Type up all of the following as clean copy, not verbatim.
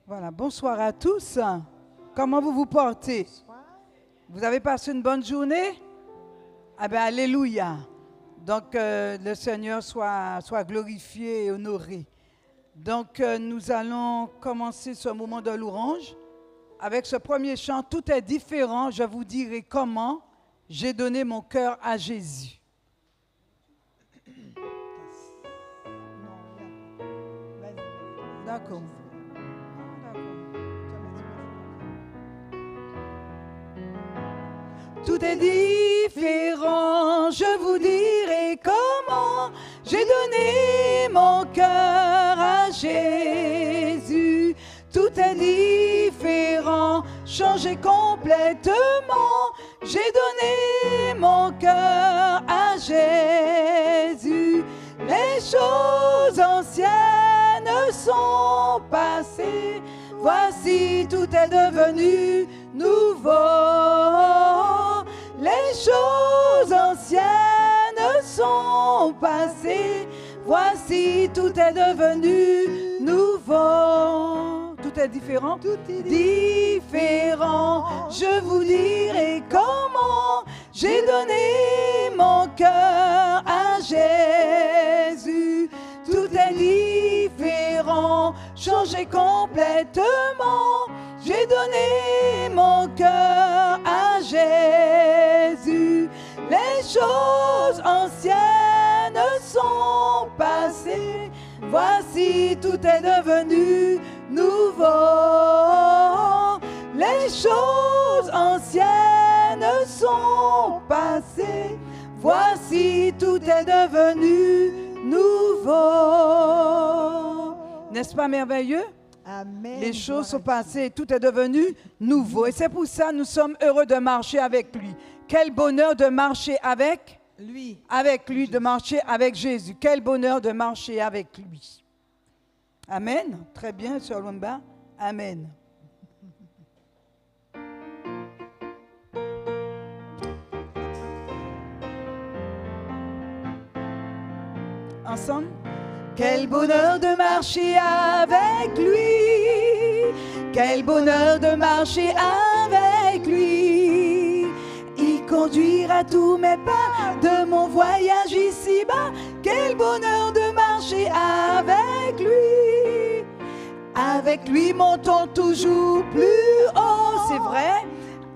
Voilà, bonsoir à tous. Comment vous vous portez? Vous avez passé une bonne journée? Ah bien, alléluia. Donc, le Seigneur soit glorifié et honoré. Donc, nous allons commencer ce moment de louange avec ce premier chant. Tout est différent, je vous dirai comment j'ai donné mon cœur à Jésus. D'accord. Tout est différent, je vous dirai comment j'ai donné mon cœur à Jésus. Tout est différent, changé complètement, j'ai donné mon cœur à Jésus. Les choses anciennes sont passées, voici tout est devenu nouveau. Les choses anciennes sont passées, voici tout est devenu nouveau. Tout est différent? Tout est différent. Je vous dirai comment j'ai donné mon cœur à Jésus. Tout est différent, changé complètement. J'ai donné mon cœur à Jésus. Les choses anciennes sont passées. Voici tout est devenu nouveau. Les choses anciennes sont passées. Voici tout est devenu nouveau. N'est-ce pas merveilleux? Amen. Les choses sont passées, tout est devenu nouveau. Et c'est pour ça que nous sommes heureux de marcher avec lui. Quel bonheur de marcher avec lui. Avec lui, de marcher avec Jésus. Quel bonheur de marcher avec lui. Amen. Très bien, Sœur Lumba. Amen. Ensemble. Quel bonheur de marcher avec lui. Quel bonheur de marcher avec lui. Il conduira tous mes pas de mon voyage ici-bas. Quel bonheur de marcher avec lui. Avec lui montons toujours plus haut, c'est vrai.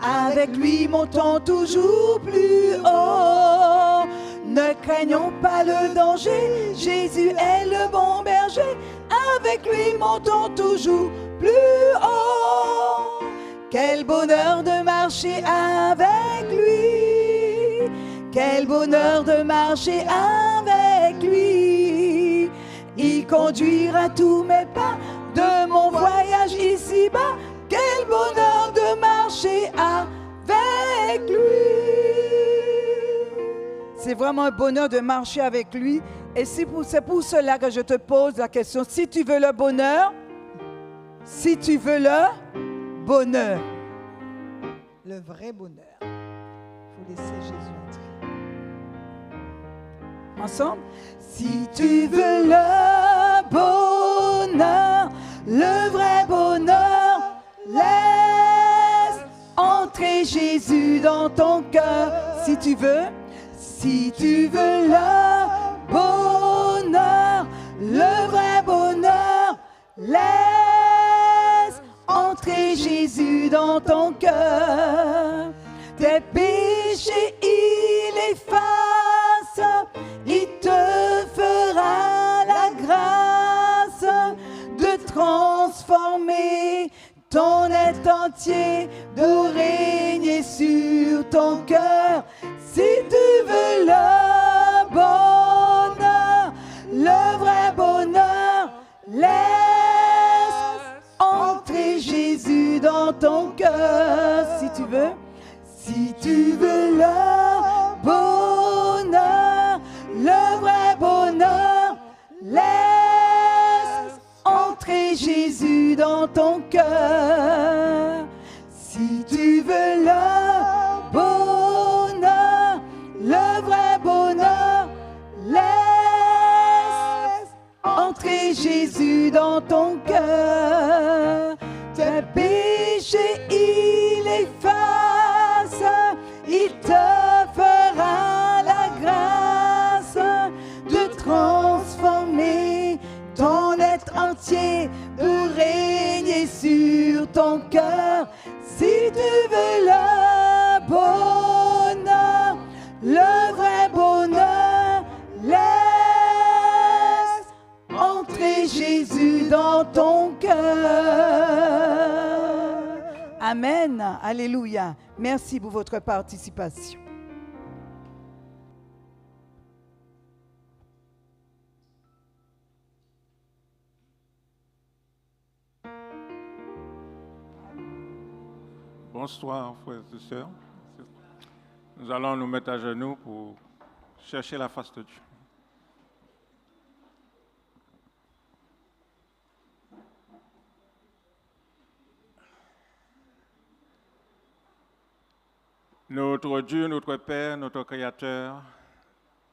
Avec lui montons toujours plus haut. Ne craignons pas le danger, Jésus est le bon berger. Avec lui montons toujours plus haut. Quel bonheur de marcher avec lui. Quel bonheur de marcher avec lui. Il conduira tous mes pas de mon voyage ici-bas. Quel bonheur de marcher avec lui. C'est vraiment un bonheur de marcher avec lui. Et c'est pour cela que je te pose la question. Si tu veux le bonheur, si tu veux le bonheur. Le vrai bonheur. Il faut laisser Jésus entrer. Ensemble. Si tu veux le bonheur, le vrai bonheur, laisse entrer Jésus dans ton cœur. Si tu veux le bonheur, le vrai bonheur, laisse entrer Jésus dans ton cœur. Tes péchés, il efface, il te fera la grâce de transformer ton être entier, de régner sur ton cœur. Si tu veux le bonheur, le vrai bonheur, laisse entrer Jésus dans ton cœur. Si tu veux le bonheur, le vrai bonheur, laisse entrer Jésus dans ton cœur. Si tu veux le bonheur, le vrai bonheur, laisse entrer Jésus dans ton cœur. péchés il efface, il te fera la grâce de transformer ton être entier pour régner sur ton cœur. Si tu veux le bonheur, le vrai bonheur, laisse entrer Jésus dans ton cœur. Amen. Alléluia. Merci pour votre participation. Bonsoir, frères et sœurs. Nous allons nous mettre à genoux pour chercher la face de Dieu. Notre Dieu, notre Père, notre Créateur,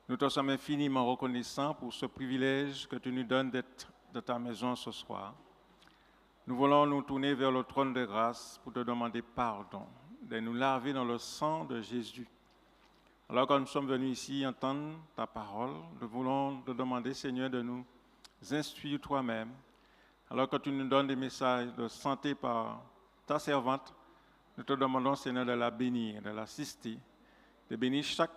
nous te sommes infiniment reconnaissants pour ce privilège que tu nous donnes d'être de ta maison ce soir. Nous voulons nous tourner vers le trône de grâce pour te demander pardon, de nous laver dans le sang de Jésus. Alors que nous sommes venus ici entendre ta parole, nous voulons te demander, Seigneur, de nous instruire toi-même. Alors que tu nous donnes des messages de santé par ta servante, nous te demandons, Seigneur, de la bénir, de l'assister, de bénir chaque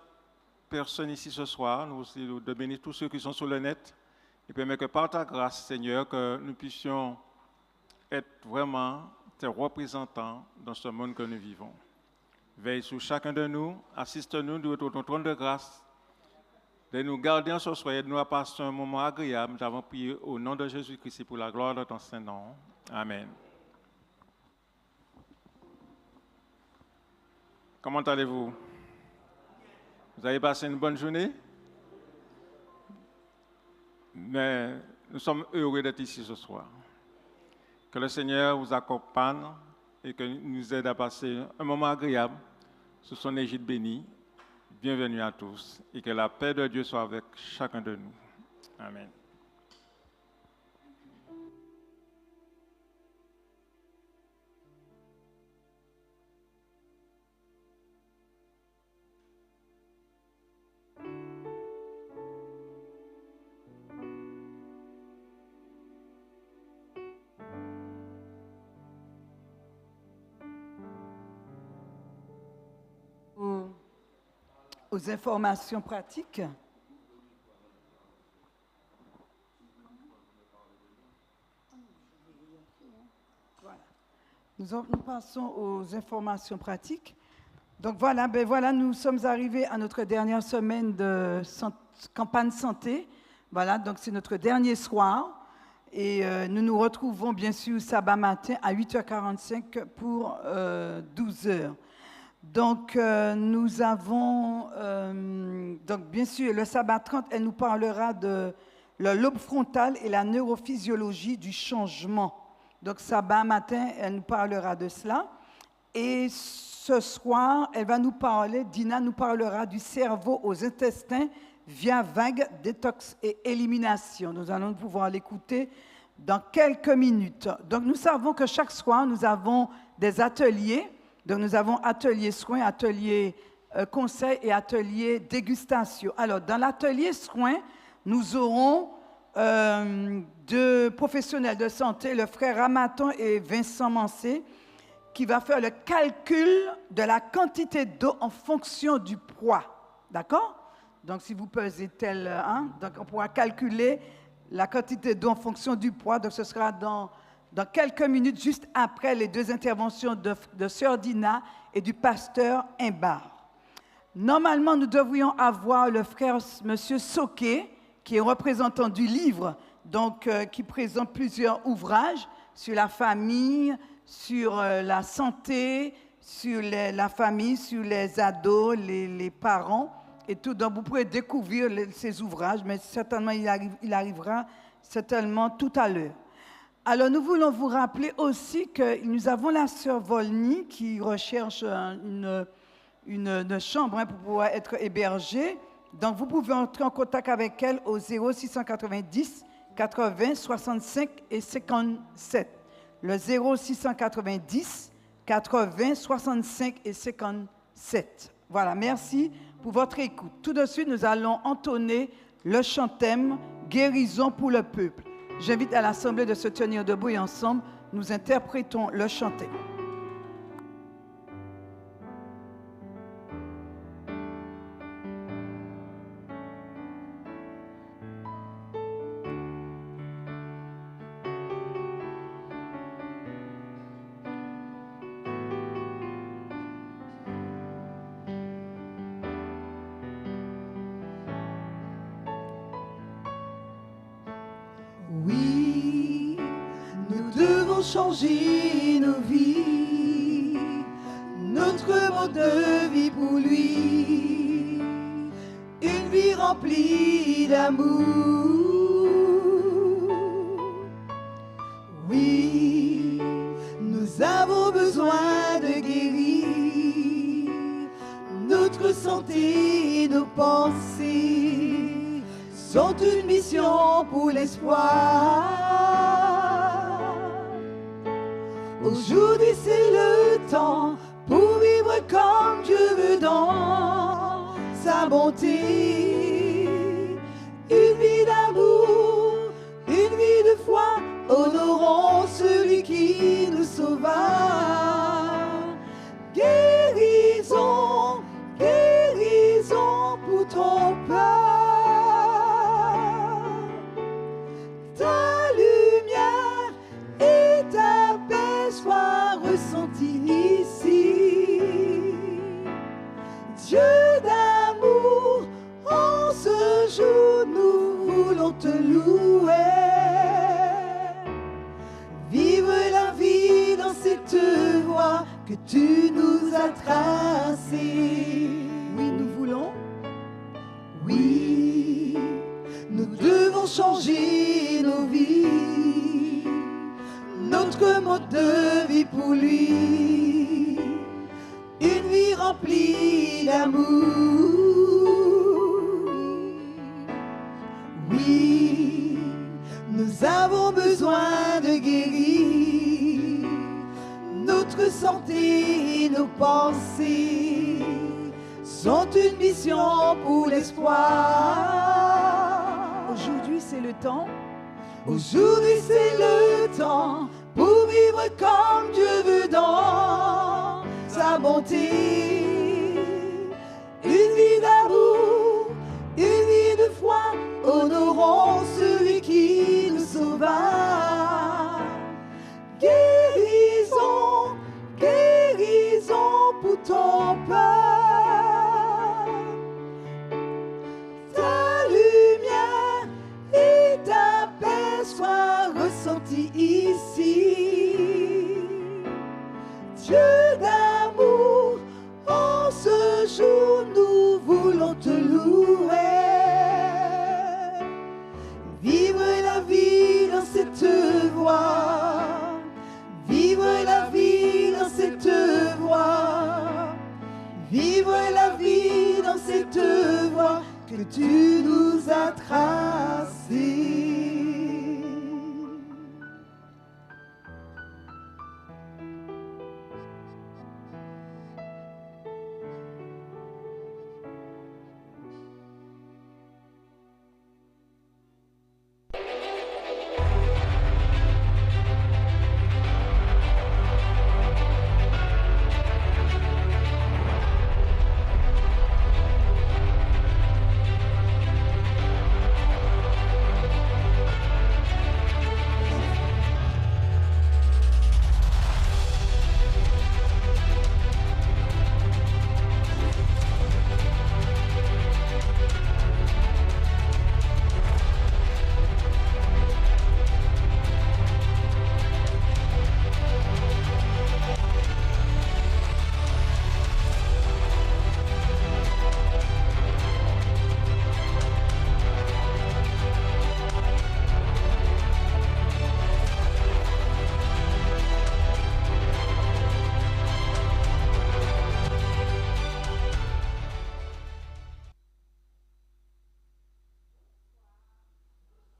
personne ici ce soir, nous aussi de bénir tous ceux qui sont sur le net, et permettre que par ta grâce, Seigneur, que nous puissions être vraiment tes représentants dans ce monde que nous vivons. Veille sur chacun de nous, assiste-nous de ton trône de grâce, de nous garder en ce soir et de nous passer un moment agréable. Nous avons prié au nom de Jésus-Christ pour la gloire de ton Saint-Nom. Amen. Comment allez-vous? Vous avez passé une bonne journée? Mais nous sommes heureux d'être ici ce soir. Que le Seigneur vous accompagne et que nous aide à passer un moment agréable sous son égide bénie. Bienvenue à tous et que la paix de Dieu soit avec chacun de nous. Amen. Aux informations pratiques. Voilà. Nous passons aux informations pratiques. Donc voilà, nous sommes arrivés à notre dernière semaine de campagne santé. Voilà, donc c'est notre dernier soir. Et nous nous retrouvons bien sûr sabbat matin à 8h45 pour 12h. Donc, nous avons, donc bien sûr, le sabbat 30, elle nous parlera de le lobe frontal et la neurophysiologie du changement. Donc, sabbat matin, elle nous parlera de cela. Et ce soir, elle va nous parler, Dina nous parlera du cerveau aux intestins via vague, détox et élimination. Nous allons pouvoir l'écouter dans quelques minutes. Donc, nous savons que chaque soir, nous avons des ateliers. Donc, nous avons atelier soins, atelier conseil et atelier dégustation. Alors, dans l'atelier soins, nous aurons deux professionnels de santé, le frère Ramaton et Vincent Mancé, qui va faire le calcul de la quantité d'eau en fonction du poids. D'accord? Donc, si vous pesez tel, donc on pourra calculer la quantité d'eau en fonction du poids. Donc, ce sera dans quelques minutes, juste après les deux interventions de Sœur Dina et du pasteur Imbar. Normalement, nous devrions avoir le frère M. Soké, qui est représentant du livre, donc qui présente plusieurs ouvrages sur la famille, sur la santé, sur la famille, sur les ados, les parents et tout. Donc, vous pouvez découvrir ces ouvrages, mais certainement, il arrivera certainement tout à l'heure. Alors, nous voulons vous rappeler aussi que nous avons la sœur Volny qui recherche une chambre pour pouvoir être hébergée. Donc, vous pouvez entrer en contact avec elle au 0690 80 65 et 57. Le 0690 80, 65 et 57. Voilà, merci pour votre écoute. Tout de suite, nous allons entonner le chant-thème « Guérison pour le peuple ». J'invite à l'Assemblée de se tenir debout et ensemble, nous interprétons le chant-thème. Oui, nous devons changer nos vies, notre mode de vie pour lui, une vie remplie d'amour. Oui, nous avons besoin de guérir notre santé et nos pensées. Sont une mission pour l'espoir. Aujourd'hui c'est le temps pour vivre comme Dieu veut dans sa bonté. Une vie d'amour, une vie de foi, honorons celui qui nous sauva. Guérison, guérison pour ton peuple. Ta lumière et ta paix soient ressenties ici. Dieu d'amour, en ce jour nous voulons te louer. Vivre la vie dans cette voie que tu nous as tracée. Oui, nous voulons. Oui, nous devons changer nos vies, notre mode de vie pour lui, une vie remplie d'amour. Oui, nous avons besoin de guérir notre santé et nos pensées sont une mission pour l'espoir. Aujourd'hui, c'est le temps. Aujourd'hui, c'est le temps pour vivre comme Dieu veut dans sa bonté. Une vie d'amour, une vie de foi, honorons celui qui nous sauva. Guérison, guérison pour ton peuple. Ta lumière et ta paix soient ressenties ici. Dieu d'amour, en ce jour nous voulons te louer. Vivre la vie dans cette voie. Vivre la vie dans cette voie. Vivre la vie dans cette voie que tu nous as tracée.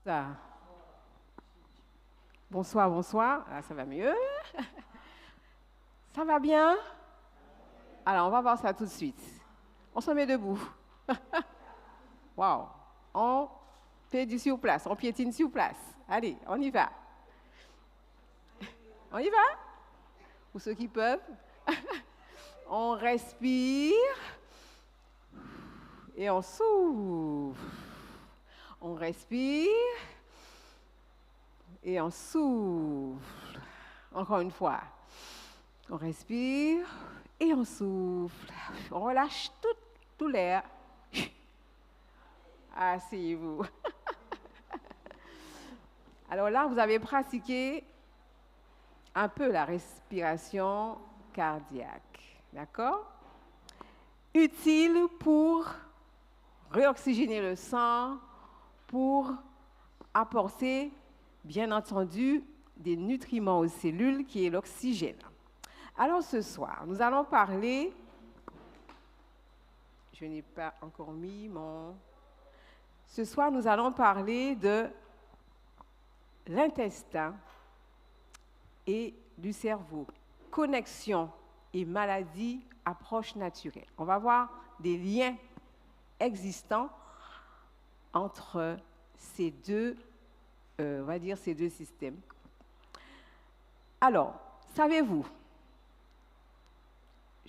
Ça. Bonsoir, bonsoir. Ah, ça va mieux. Ça va bien? Alors, on va voir ça tout de suite. On se met debout. Waouh! On fait du sur place, on piétine sur place. Allez, on y va. On y va? Pour ceux qui peuvent. On respire et on souffle. On respire et on souffle. Encore une fois. On respire et on souffle. On relâche tout l'air. Asseyez-vous. Alors là, vous avez pratiqué un peu la respiration cardiaque. D'accord? Utile pour réoxygéner le sang, pour apporter, bien entendu, des nutriments aux cellules qui est l'oxygène. Alors ce soir, nous allons parler, je n'ai pas encore mis mon... Ce soir, nous allons parler de l'intestin et du cerveau. Connexion et maladie, approche naturelle. On va voir des liens existants entre ces deux, on va dire ces deux systèmes. Alors, savez-vous,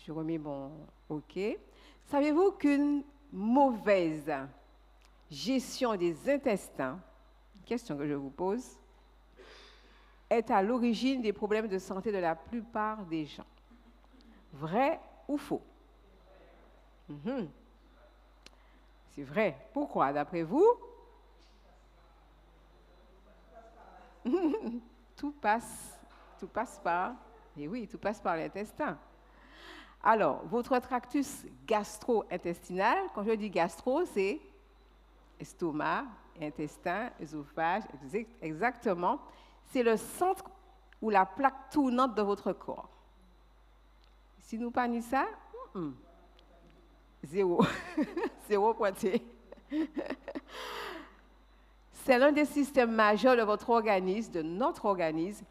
je remets mon OK, savez-vous qu'une mauvaise gestion des intestins, question que je vous pose, est à l'origine des problèmes de santé de la plupart des gens? Vrai ou faux? C'est vrai. Pourquoi, d'après vous? Tout passe par, et oui, tout passe par l'intestin. Alors, votre tractus gastro-intestinal, quand je dis gastro, c'est estomac, intestin, œsophage, exactement. C'est le centre ou la plaque tournante de votre corps. Si nous pas dit ça, zéro. Zéro pointé. C'est l'un des systèmes majeurs de votre organisme, de notre organisme.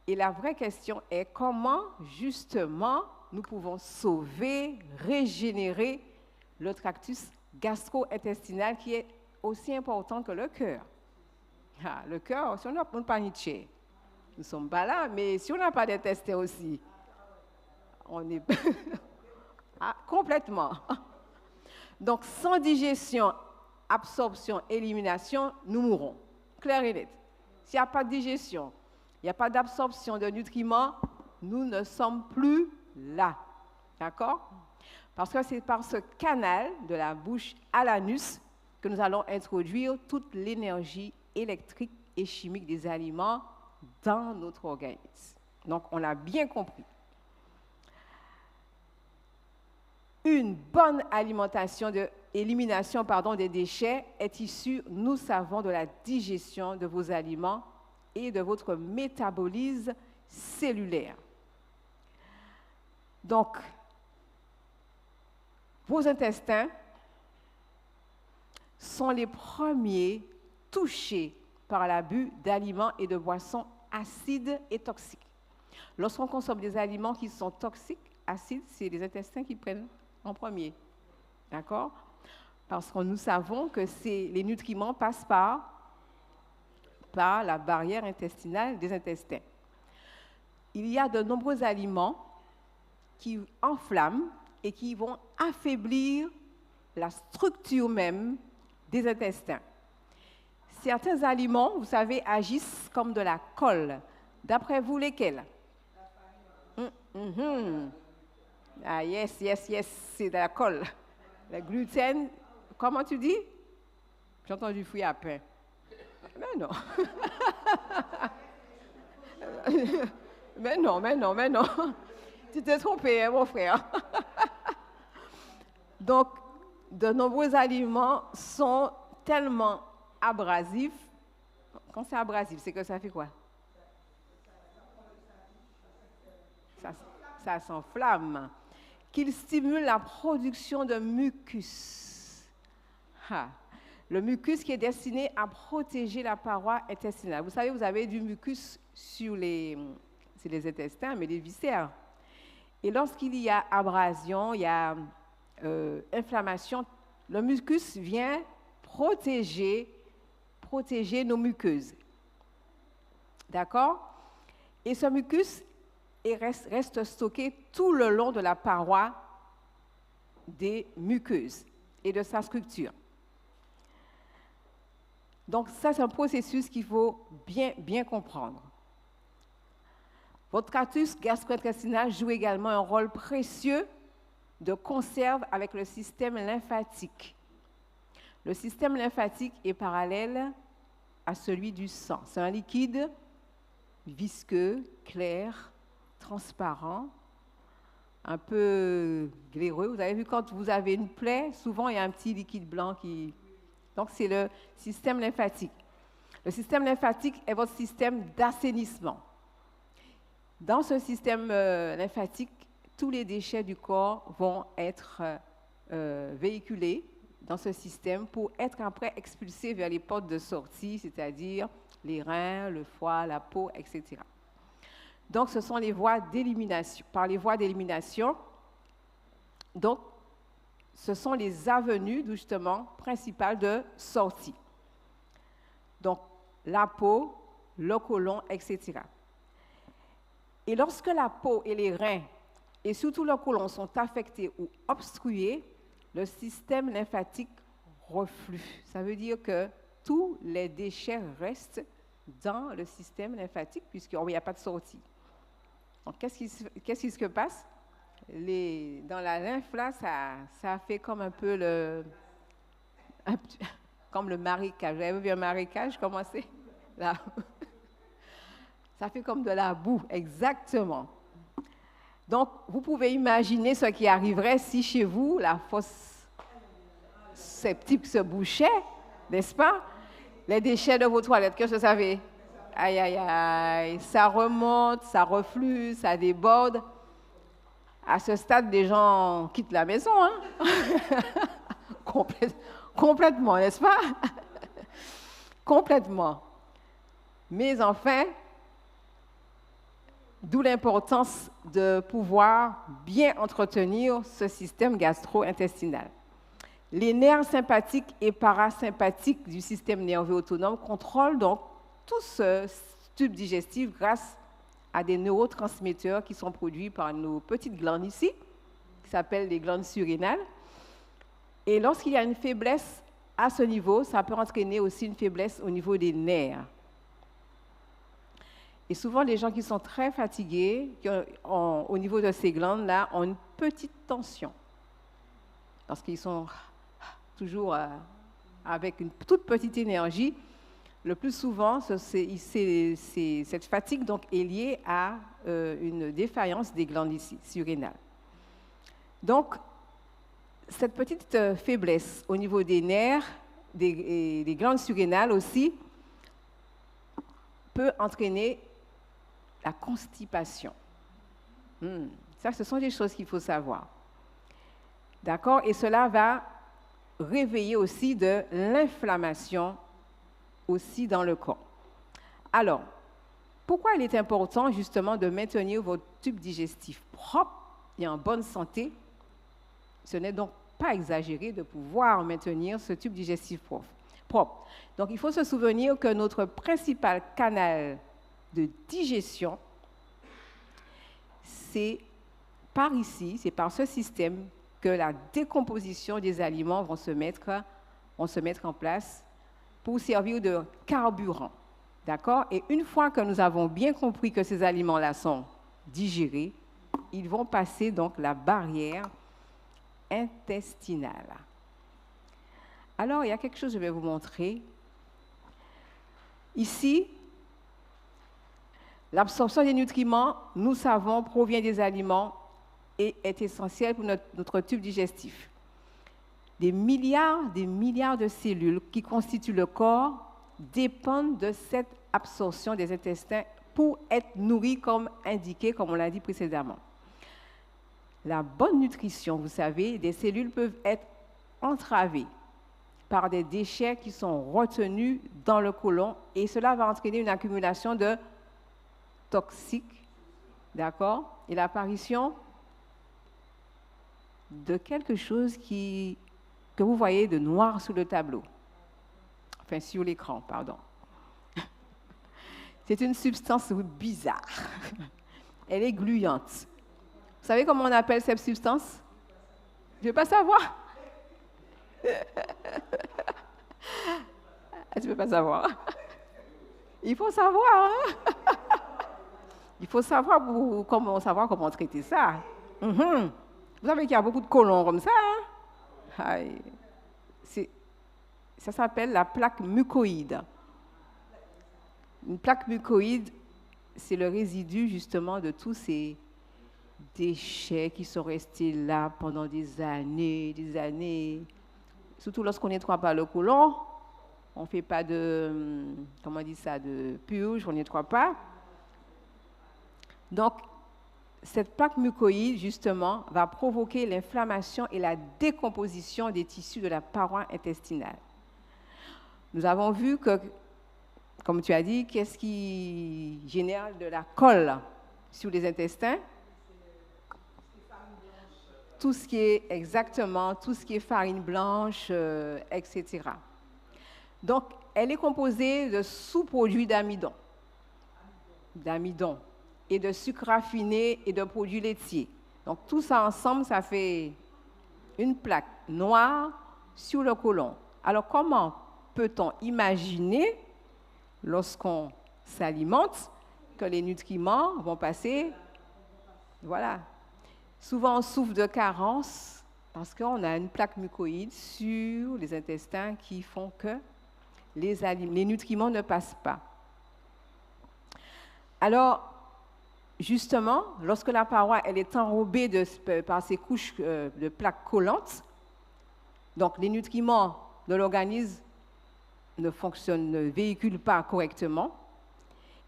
Et la vraie question est comment, justement, nous pouvons sauver, régénérer le tractus gastro-intestinal qui est aussi important que le cœur. Le cœur, si on n'a pas Nietzsche, nous ne sommes pas là, mais si on n'a pas d'intestin aussi, on est complètement. Donc, sans digestion, absorption, élimination, nous mourrons. Clair et net. S'il n'y a pas de digestion, il n'y a pas d'absorption de nutriments, nous ne sommes plus là. D'accord? Parce que c'est par ce canal de la bouche à l'anus que nous allons introduire toute l'énergie électrique et chimique des aliments dans notre organisme. Donc, on l'a bien compris. Une bonne alimentation élimination des déchets est issue, nous savons, de la digestion de vos aliments et de votre métabolisme cellulaire. Donc, vos intestins sont les premiers touchés par l'abus d'aliments et de boissons acides et toxiques. Lorsqu'on consomme des aliments qui sont toxiques, acides, c'est les intestins qui prennent en premier. D'accord? Parce que nous savons que les nutriments passent par la barrière intestinale des intestins. Il y a de nombreux aliments qui enflamment et qui vont affaiblir la structure même des intestins. Certains aliments, vous savez, agissent comme de la colle. D'après vous, lesquels? Ah, yes, c'est de la colle. Le gluten, comment tu dis? J'ai entendu fruit à pain. Mais non. Mais non. Tu t'es trompé, hein, mon frère. Donc, de nombreux aliments sont tellement abrasifs. Quand c'est abrasif, c'est que ça fait quoi? Ça s'enflamme. Qu'il stimule la production de mucus. Le mucus qui est destiné à protéger la paroi intestinale. Vous savez, vous avez du mucus sur les intestins, mais les viscères. Et lorsqu'il y a abrasion, il y a inflammation, le mucus vient protéger nos muqueuses. D'accord? Et ce mucus reste stocké tout le long de la paroi des muqueuses et de sa structure. Donc ça, c'est un processus qu'il faut bien comprendre. Votre tractus gastro-intestinal joue également un rôle précieux de conserve avec le système lymphatique. Le système lymphatique est parallèle à celui du sang. C'est un liquide visqueux, clair, transparent, un peu glaireux. Vous avez vu, quand vous avez une plaie, souvent il y a un petit liquide blanc qui... Donc c'est le système lymphatique. Le système lymphatique est votre système d'assainissement. Dans ce système lymphatique, tous les déchets du corps vont être véhiculés dans ce système pour être après expulsés vers les portes de sortie, c'est-à-dire les reins, le foie, la peau, etc. Donc, ce sont les voies d'élimination. Par les voies d'élimination, donc, ce sont les avenues, justement, principales de sortie. Donc, la peau, le côlon, etc. Et lorsque la peau et les reins, et surtout le côlon, sont affectés ou obstrués, le système lymphatique reflue. Ça veut dire que tous les déchets restent dans le système lymphatique puisqu'il n'y a pas de sortie. Donc, qu'est-ce qui se passe? Dans la lymphe, là, ça fait comme un peu comme le marécage. Vous avez vu un marécage commencer? Là. Ça fait comme de la boue, exactement. Donc, vous pouvez imaginer ce qui arriverait si chez vous, la fosse septique se bouchait, n'est-ce pas? Les déchets de vos toilettes, qu'est-ce que ça fait? Aïe, aïe, aïe, ça remonte, ça reflue, ça déborde. À ce stade, les gens quittent la maison, hein? Complètement, n'est-ce pas? Complètement. Mais enfin, d'où l'importance de pouvoir bien entretenir ce système gastro-intestinal. Les nerfs sympathiques et parasympathiques du système nerveux autonome contrôlent donc tout ce tube digestif grâce à des neurotransmetteurs qui sont produits par nos petites glandes ici, qui s'appellent les glandes surrénales. Et lorsqu'il y a une faiblesse à ce niveau, ça peut entraîner aussi une faiblesse au niveau des nerfs. Et souvent, les gens qui sont très fatigués, au niveau de ces glandes-là, ont une petite tension. Parce qu'ils sont toujours avec une toute petite énergie. Le plus souvent, cette fatigue donc, est liée à une défaillance des glandes ici, surrénales. Donc, cette petite faiblesse au niveau des nerfs, des glandes surrénales aussi, peut entraîner la constipation. Ça, ce sont des choses qu'il faut savoir. D'accord? Et cela va réveiller aussi de l'inflammation aussi dans le corps. Alors, pourquoi il est important justement de maintenir votre tube digestif propre et en bonne santé? Ce n'est donc pas exagéré de pouvoir maintenir ce tube digestif propre. Donc, il faut se souvenir que notre principal canal de digestion, c'est par ici, c'est par ce système que la décomposition des aliments vont se mettre en place pour servir de carburant. D'accord? Et une fois que nous avons bien compris que ces aliments-là sont digérés, ils vont passer donc la barrière intestinale. Alors, il y a quelque chose que je vais vous montrer. Ici, l'absorption des nutriments, nous savons, provient des aliments et est essentielle pour notre tube digestif. Des milliards de cellules qui constituent le corps dépendent de cette absorption des intestins pour être nourries comme indiqué, comme on l'a dit précédemment. La bonne nutrition, vous savez, des cellules peuvent être entravées par des déchets qui sont retenus dans le côlon et cela va entraîner une accumulation de toxiques, d'accord, et l'apparition de quelque chose que vous voyez de noir sur le tableau. Enfin, sur l'écran, pardon. C'est une substance bizarre. Elle est gluante. Vous savez comment on appelle cette substance? Je ne veux pas savoir. Tu ne veux pas savoir. Il faut savoir. Hein? Il faut savoir comment traiter ça. Vous savez qu'il y a beaucoup de colons comme ça. Hein? Ça s'appelle la plaque mucoïde. Une plaque mucoïde, c'est le résidu justement de tous ces déchets qui sont restés là pendant des années. Surtout lorsqu'on nettoie pas le côlon, on ne fait pas de purge, on ne nettoie pas. Donc, cette plaque mucoïde, justement, va provoquer l'inflammation et la décomposition des tissus de la paroi intestinale. Nous avons vu que, comme tu as dit, qu'est-ce qui génère de la colle sur les intestins? Tout ce qui est farine blanche, etc. Donc, elle est composée de sous-produits d'amidon et de sucre raffiné et de produits laitiers. Donc, tout ça ensemble, ça fait une plaque noire sur le côlon. Alors, comment peut-on imaginer, lorsqu'on s'alimente, que les nutriments vont passer? Voilà. Souvent, on souffre de carence parce qu'on a une plaque mucoïde sur les intestins qui font que les nutriments ne passent pas. Alors, justement, lorsque la paroi elle est enrobée par ces couches de plaques collantes, donc les nutriments de l'organisme ne véhiculent pas correctement,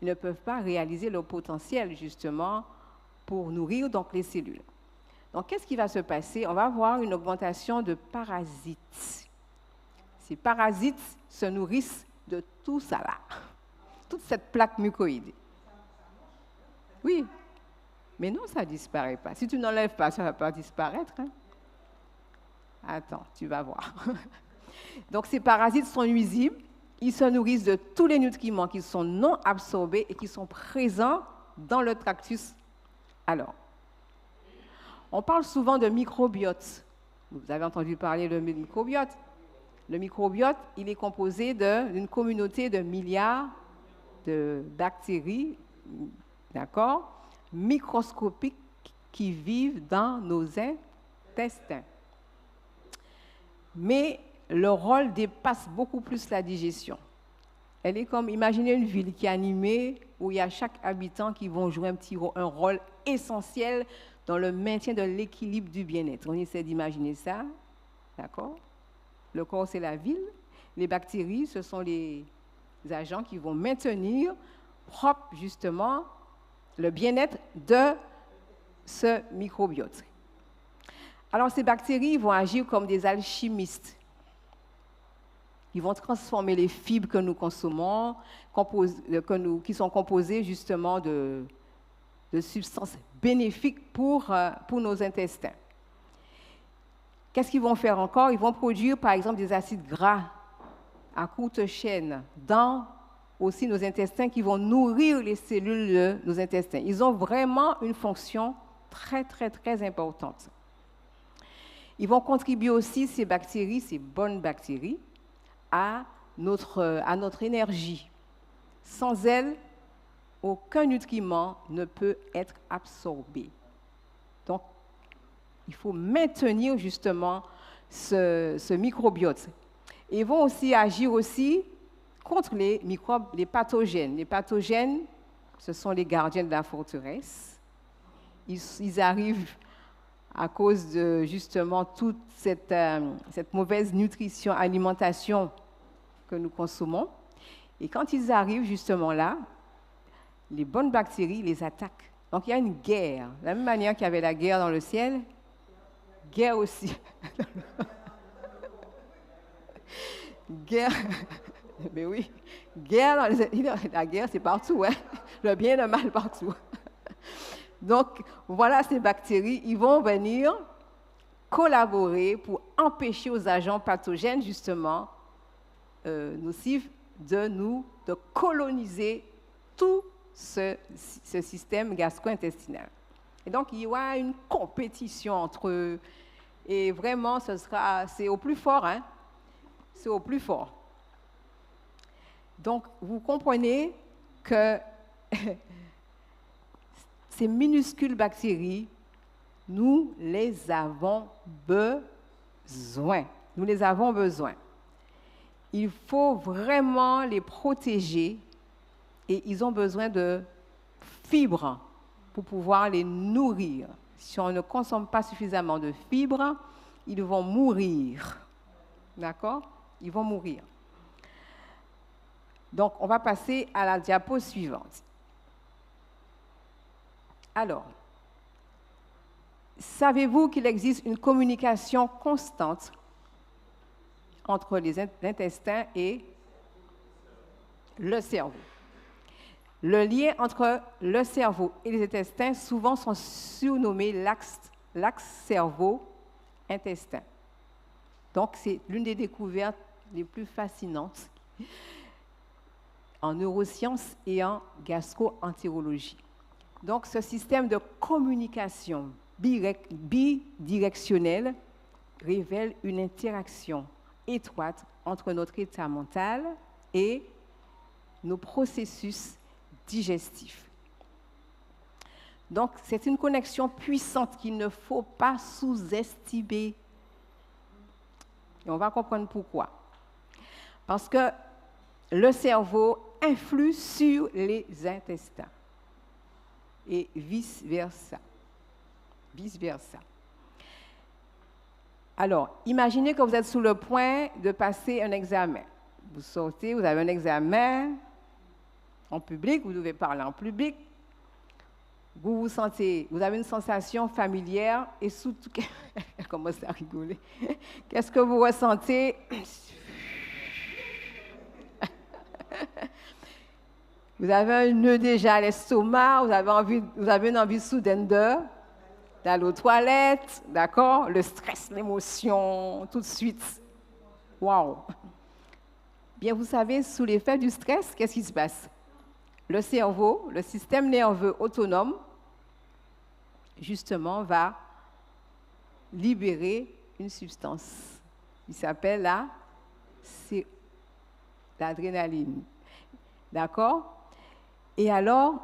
ils ne peuvent pas réaliser leur potentiel, justement, pour nourrir donc, les cellules. Donc, qu'est-ce qui va se passer? On va avoir une augmentation de parasites. Ces parasites se nourrissent de tout ça là, toute cette plaque mucoïde. Oui, mais non, ça ne disparaît pas. Si tu n'enlèves pas, ça ne va pas disparaître. Hein? Attends, tu vas voir. Donc, ces parasites sont nuisibles. Ils se nourrissent de tous les nutriments qui sont non absorbés et qui sont présents dans le tractus. Alors, on parle souvent de microbiote. Vous avez entendu parler de microbiote. Le microbiote, il est composé d'une communauté de milliards de bactéries, d'accord, microscopiques qui vivent dans nos intestins. Mais leur rôle dépasse beaucoup plus la digestion. Elle est comme, imaginez une ville qui est animée, où il y a chaque habitant qui vont jouer un rôle essentiel dans le maintien de l'équilibre du bien-être. On essaie d'imaginer ça, d'accord? Le corps, c'est la ville. Les bactéries, ce sont les agents qui vont maintenir propre, justement, le bien-être de ce microbiote. Alors, ces bactéries vont agir comme des alchimistes. Ils vont transformer les fibres que nous consommons, qui sont composées, justement, de substances bénéfiques pour nos intestins. Qu'est-ce qu'ils vont faire encore? Ils vont produire, par exemple, des acides gras à courte chaîne dans aussi nos intestins qui vont nourrir les cellules de nos intestins. Ils ont vraiment une fonction très, très, très importante. Ils vont contribuer aussi, ces bactéries, ces bonnes bactéries, à notre énergie. Sans elles, aucun nutriment ne peut être absorbé. Donc, il faut maintenir justement ce microbiote. Ils vont aussi agir aussi contre les microbes, les pathogènes. Les pathogènes, ce sont les gardiens de la forteresse. Ils arrivent à cause de justement toute cette mauvaise nutrition, alimentation que nous consommons. Et quand ils arrivent justement là, les bonnes bactéries les attaquent. Donc il y a une guerre. De la même manière qu'il y avait la guerre dans le ciel, guerre aussi. Guerre, mais oui, guerre la guerre c'est partout, hein? Le bien et le mal partout. Donc voilà, ces bactéries, ils vont venir collaborer pour empêcher aux agents pathogènes, justement, nocifs, de coloniser tout ce système gastro-intestinal. Et donc, il y aura une compétition entre eux. Et vraiment, c'est au plus fort, hein? C'est au plus fort. Donc, vous comprenez que ces minuscules bactéries, nous les avons besoin. Nous les avons besoin. Il faut vraiment les protéger et ils ont besoin de fibres pour pouvoir les nourrir. Si on ne consomme pas suffisamment de fibres, ils vont mourir. D'accord? Ils vont mourir. Donc, on va passer à la diapo suivante. Alors, savez-vous qu'il existe une communication constante entre les intestins et le cerveau? Le lien entre le cerveau et les intestins souvent sont surnommés l'axe cerveau-intestin. Donc, c'est l'une des découvertes les plus fascinantes en neurosciences et en gastro-entérologie. Donc, ce système de communication bidirectionnelle révèle une interaction étroite entre notre état mental et nos processus digestifs. Donc, c'est une connexion puissante qu'il ne faut pas sous-estimer. Et on va comprendre pourquoi. Parce que le cerveau influe sur les intestins et vice-versa. Vice-versa. Alors, imaginez que vous êtes sur le point de passer un examen. Vous sortez, vous avez un examen en public, vous devez parler en public. Vous avez une sensation familière et surtout, commencez à rigoler. Qu'est-ce que vous ressentez? Vous avez un nœud déjà à l'estomac, vous avez une envie soudaine d'aller aux toilettes, d'accord? Le stress, l'émotion, tout de suite. Waouh! Bien, vous savez, sous l'effet du stress, qu'est-ce qui se passe? Le cerveau, le système nerveux autonome, justement, va libérer une substance qui s'appelle l'adrénaline. D'accord? Et alors,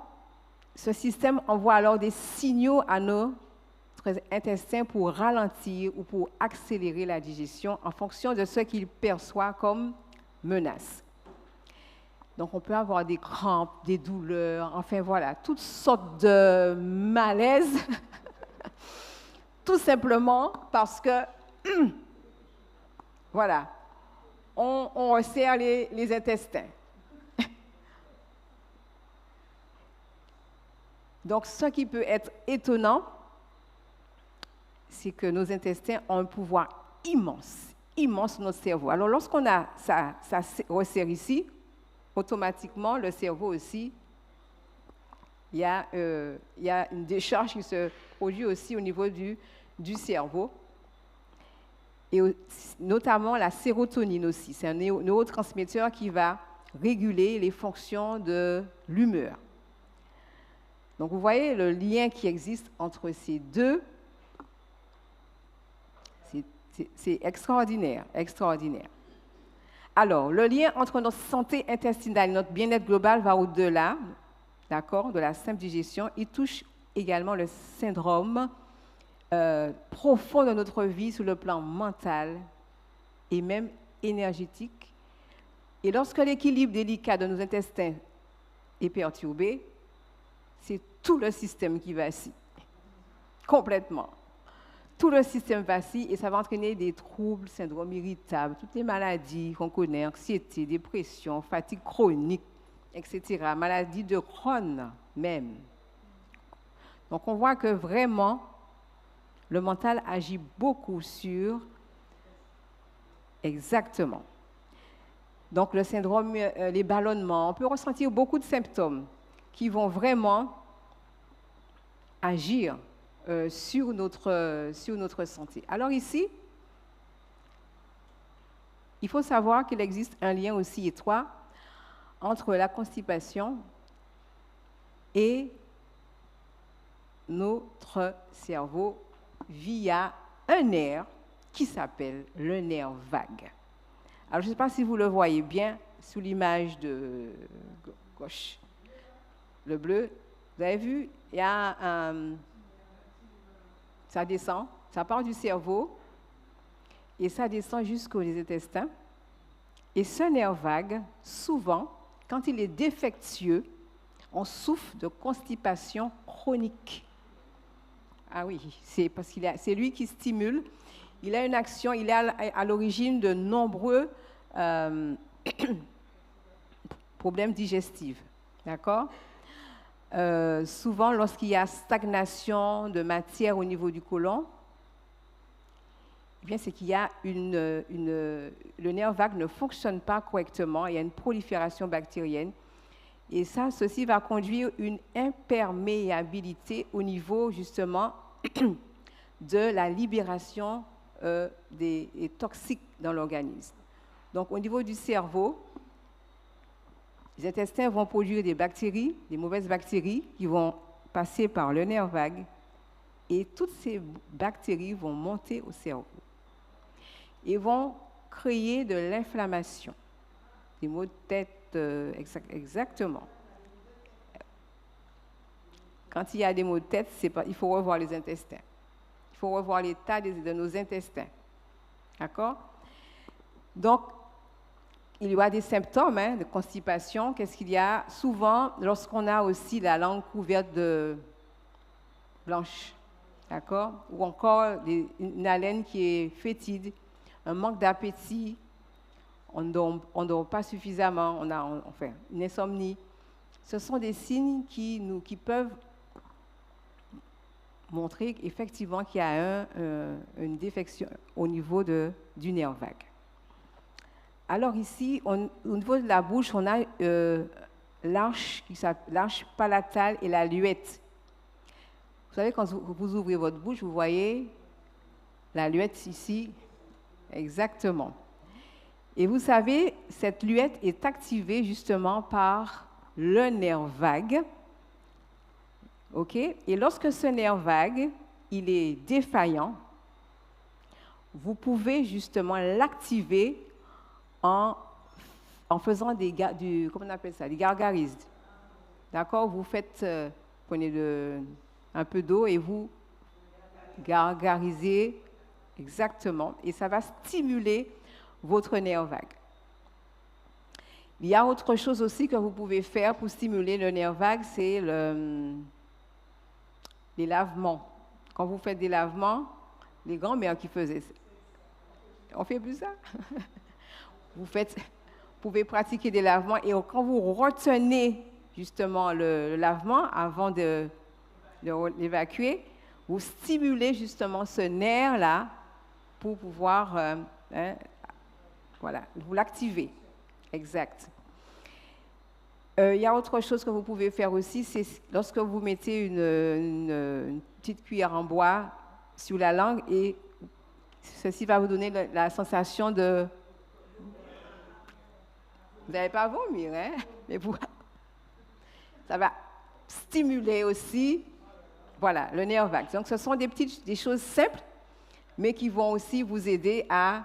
ce système envoie alors des signaux à notre intestin pour ralentir ou pour accélérer la digestion en fonction de ce qu'il perçoit comme menace. Donc, on peut avoir des crampes, des douleurs, enfin voilà, toutes sortes de malaises, tout simplement parce que, voilà, on resserre les intestins. Donc, ce qui peut être étonnant, c'est que nos intestins ont un pouvoir immense sur notre cerveau. Alors, lorsqu'on a ça resserre ici, automatiquement, le cerveau aussi, il y a une décharge qui se produit aussi au niveau du cerveau. Et notamment la sérotonine aussi. C'est un neurotransmetteur qui va réguler les fonctions de l'humeur. Donc, vous voyez le lien qui existe entre ces deux. C'est extraordinaire, extraordinaire. Alors, le lien entre notre santé intestinale et notre bien-être global va au-delà, d'accord, de la simple digestion. Il touche également le syndrome profond de notre vie sur le plan mental et même énergétique. Et lorsque l'équilibre délicat de nos intestins est perturbé, c'est tout le système qui vacille, complètement. Tout le système vacille et ça va entraîner des troubles, syndromes irritables, toutes les maladies qu'on connaît, anxiété, dépression, fatigue chronique, etc. Maladie de Crohn même. Donc on voit que vraiment, le mental agit beaucoup sur... Exactement. Donc le syndrome, les ballonnements, on peut ressentir beaucoup de symptômes qui vont vraiment agir sur notre santé. Alors ici, il faut savoir qu'il existe un lien aussi étroit entre la constipation et notre cerveau via un nerf qui s'appelle le nerf vague. Alors, je ne sais pas si vous le voyez bien sous l'image de gauche. Le bleu, vous avez vu, il y a ça descend, ça part du cerveau et ça descend jusqu'aux intestins. Et ce nerf vague, souvent, quand il est défectueux, on souffre de constipation chronique. Ah oui, c'est parce c'est lui qui stimule. Il a une action, il est à l'origine de nombreux problèmes digestifs. D'accord? Souvent, lorsqu'il y a stagnation de matière au niveau du côlon, eh bien, c'est qu'il y a le nerf vague ne fonctionne pas correctement, il y a une prolifération bactérienne. Et ça, ceci va conduire une imperméabilité au niveau, justement, de la libération des toxiques dans l'organisme. Donc, au niveau du cerveau, les intestins vont produire des bactéries, des mauvaises bactéries qui vont passer par le nerf vague et toutes ces bactéries vont monter au cerveau et vont créer de l'inflammation, des maux de tête, exactement. Quand il y a des maux de tête, il faut revoir les intestins. Il faut revoir l'état de nos intestins. D'accord? Donc, il y a des symptômes de constipation. Qu'est-ce qu'il y a? Souvent, lorsqu'on a aussi la langue couverte de blanche, d'accord? Ou encore une haleine qui est fétide, un manque d'appétit, on ne dort pas suffisamment, on a une insomnie. Ce sont des signes qui peuvent montrer effectivement qu'il y a une défection au niveau du nerf vague. Alors ici, au niveau de la bouche, on a l'arche palatale et la luette. Vous savez, quand vous ouvrez votre bouche, vous voyez la luette ici, exactement. Et vous savez, cette luette est activée justement par le nerf vague. OK? Et lorsque ce nerf vague, il est défaillant, vous pouvez justement l'activer en faisant comment on appelle ça, des gargarises. D'accord? Vous prenez un peu d'eau et vous gargarisez exactement. Et ça va stimuler votre nerf vague. Il y a autre chose aussi que vous pouvez faire pour stimuler le nerf vague, c'est les lavements. Quand vous faites des lavements, les grands-mères qui faisaient ça, on fait plus ça. Vous pouvez pratiquer des lavements et quand vous retenez justement le lavement avant de l'évacuer, vous stimulez justement ce nerf-là pour pouvoir vous l'activez. Exact. Il y a autre chose que vous pouvez faire aussi, c'est lorsque vous mettez une petite cuillère en bois sur la langue et ceci va vous donner la sensation de... Vous n'allez pas vomir, hein? Mais ça va stimuler aussi, voilà, le nerf vague. Donc, ce sont des choses simples, mais qui vont aussi vous aider à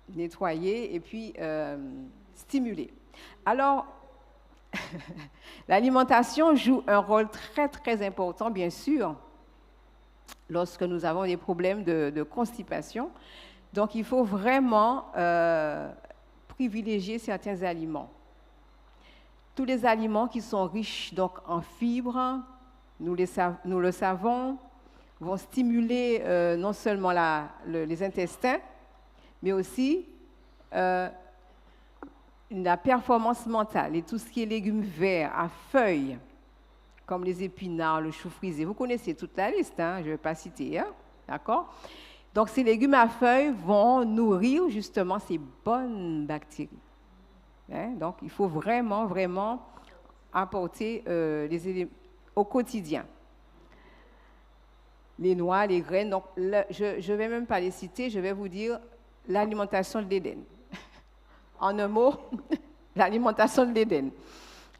nettoyer et puis stimuler. Alors, l'alimentation joue un rôle très, très important, bien sûr, lorsque nous avons des problèmes de constipation. Donc, il faut vraiment privilégier certains aliments. Tous les aliments qui sont riches donc, en fibres, nous le savons, vont stimuler non seulement les intestins, mais aussi la performance mentale et tout ce qui est légumes verts à feuilles, comme les épinards, le chou frisé. Vous connaissez toute la liste, hein? Je ne vais pas citer, hein? D'accord? Donc, ces légumes à feuilles vont nourrir justement ces bonnes bactéries. Hein? Donc, il faut vraiment, vraiment apporter au quotidien. Les noix, les graines, donc je ne vais même pas les citer, je vais vous dire l'alimentation de l'Éden. En un mot, l'alimentation de l'Éden.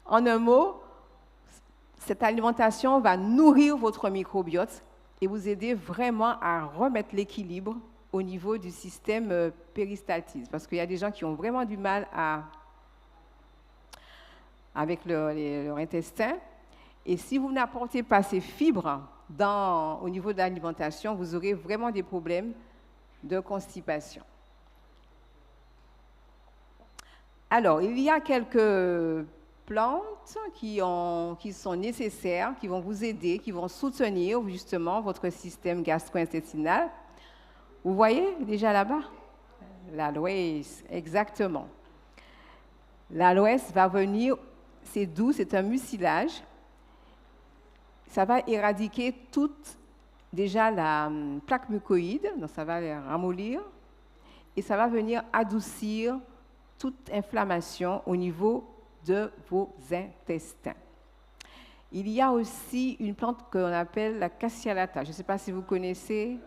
En un mot, cette alimentation va nourrir votre microbiote et vous aider vraiment à remettre l'équilibre au niveau du système péristaltique. Parce qu'il y a des gens qui ont vraiment du mal avec leur intestin. Et si vous n'apportez pas ces fibres au niveau de l'alimentation, vous aurez vraiment des problèmes de constipation. Alors, il y a quelques plantes qui sont nécessaires, qui vont vous aider, qui vont soutenir justement votre système gastro-intestinal. Vous voyez déjà là-bas? L'aloès, exactement. L'aloès va venir, c'est doux, c'est un mucilage. Ça va éradiquer toute déjà la plaque mucoïde, donc ça va les ramollir, et ça va venir adoucir toute inflammation au niveau de vos intestins. Il y a aussi une plante qu'on appelle la cassia lata. Je ne sais pas si vous connaissez.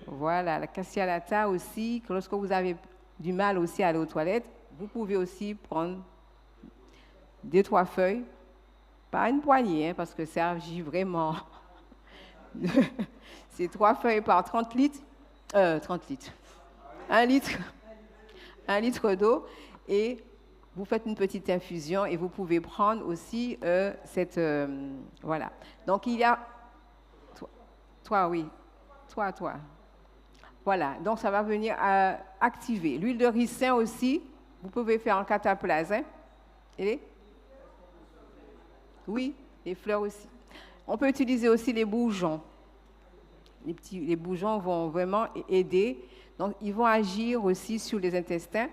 Voilà, la cassia lata aussi, que lorsque vous avez du mal aussi à aller aux toilettes, vous pouvez aussi prendre 2-3 feuilles, pas une poignée, parce que ça agit vraiment. C'est 3 feuilles par 30 litres. 30 litres. 1 litre. 1 litre d'eau. Et vous faites une petite infusion et vous pouvez prendre aussi cette... voilà. Donc, il y a... Toi, oui. Toi. Voilà. Donc, ça va venir activer. L'huile de ricin aussi, vous pouvez faire en cataplase. Hein? Et oui, les fleurs aussi. On peut utiliser aussi les bourgeons. Les bourgeons vont vraiment aider. Donc, ils vont agir aussi sur les intestins.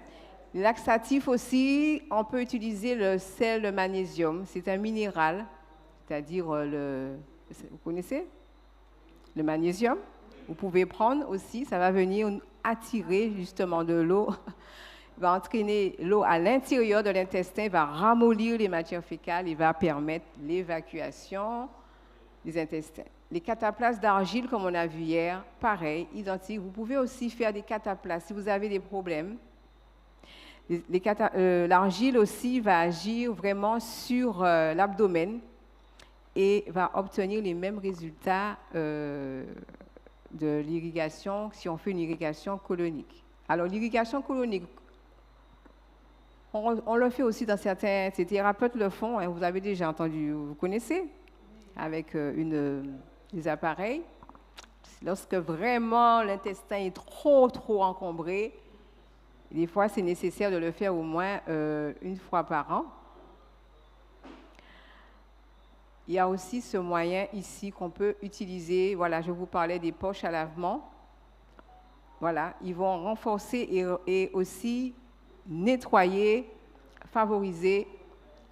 Les laxatifs aussi, on peut utiliser le sel, le magnésium. C'est un minéral, c'est-à-dire vous connaissez le magnésium? Vous pouvez prendre aussi, ça va venir attirer justement de l'eau. Il va entraîner l'eau à l'intérieur de l'intestin, il va ramollir les matières fécales, il va permettre l'évacuation des intestins. Les cataplasmes d'argile, comme on a vu hier, pareil, identique. Vous pouvez aussi faire des cataplasmes si vous avez des problèmes. L'argile aussi va agir vraiment sur l'abdomen et va obtenir les mêmes résultats de l'irrigation si on fait une irrigation colonique. Alors l'irrigation colonique, on le fait aussi dans certains thérapeutes le font, hein, vous avez déjà entendu, vous connaissez, avec des appareils. Lorsque vraiment l'intestin est trop encombré, des fois, c'est nécessaire de le faire au moins 1 fois par an. Il y a aussi ce moyen ici qu'on peut utiliser. Voilà, je vous parlais des poches à lavement. Voilà, ils vont renforcer et aussi nettoyer, favoriser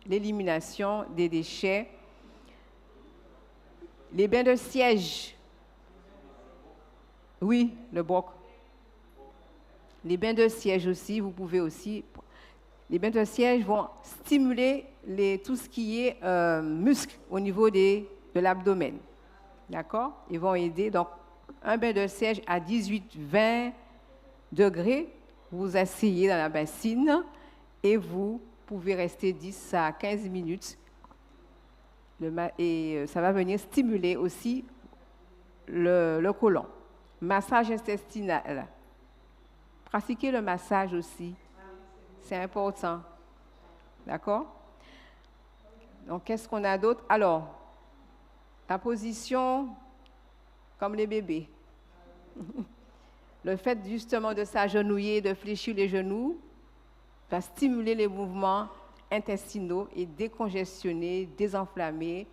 l'élimination des déchets. Les bains de siège. Oui, le broc. Les bains de siège aussi, vous pouvez aussi... Les bains de siège vont stimuler tout ce qui est muscle au niveau de l'abdomen. D'accord? Ils vont aider. Donc, un bain de siège à 18-20 degrés, vous vous asseyez dans la bassine et vous pouvez rester 10 à 15 minutes. Et ça va venir stimuler aussi le côlon. Massage intestinal. Pratiquez le massage aussi. C'est important. D'accord? Donc, qu'est-ce qu'on a d'autre? Alors, la position comme les bébés. Le fait justement de s'agenouiller, de fléchir les genoux, va stimuler les mouvements intestinaux et décongestionner, désenflammer,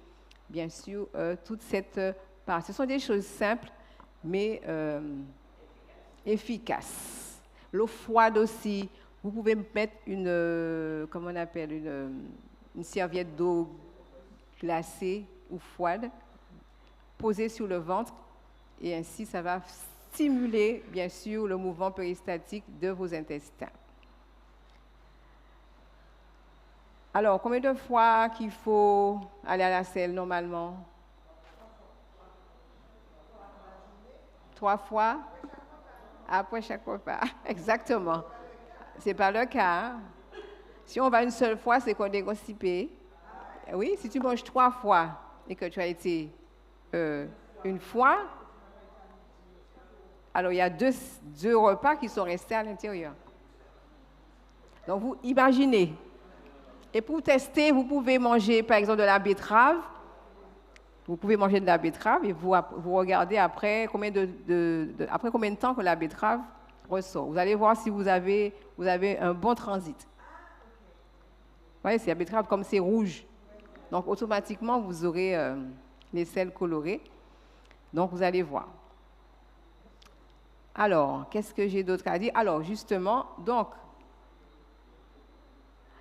bien sûr, toute cette part. Ce sont des choses simples, mais efficaces. L'eau froide aussi. Vous pouvez mettre comment on appelle, une serviette d'eau glacée ou froide, posée sur le ventre, et ainsi ça va stimuler, bien sûr, le mouvement péristaltique de vos intestins. Alors, combien de fois qu'il faut aller à la selle normalement? 3 fois après chaque repas. Exactement. Ce n'est pas le cas. Hein? Si on va une seule fois, c'est qu'on est constipé. Oui, si tu manges 3 fois et que tu as été une fois, alors il y a deux repas qui sont restés à l'intérieur. Donc vous imaginez. Et pour tester, vous pouvez manger par exemple de la betterave. Vous pouvez manger de la betterave et vous regardez après combien après combien de temps que la betterave ressort. Vous allez voir si vous avez un bon transit. Vous voyez, c'est la betterave comme c'est rouge. Donc automatiquement, vous aurez les sels colorés. Donc vous allez voir. Alors, qu'est-ce que j'ai d'autre à dire? Alors justement, donc,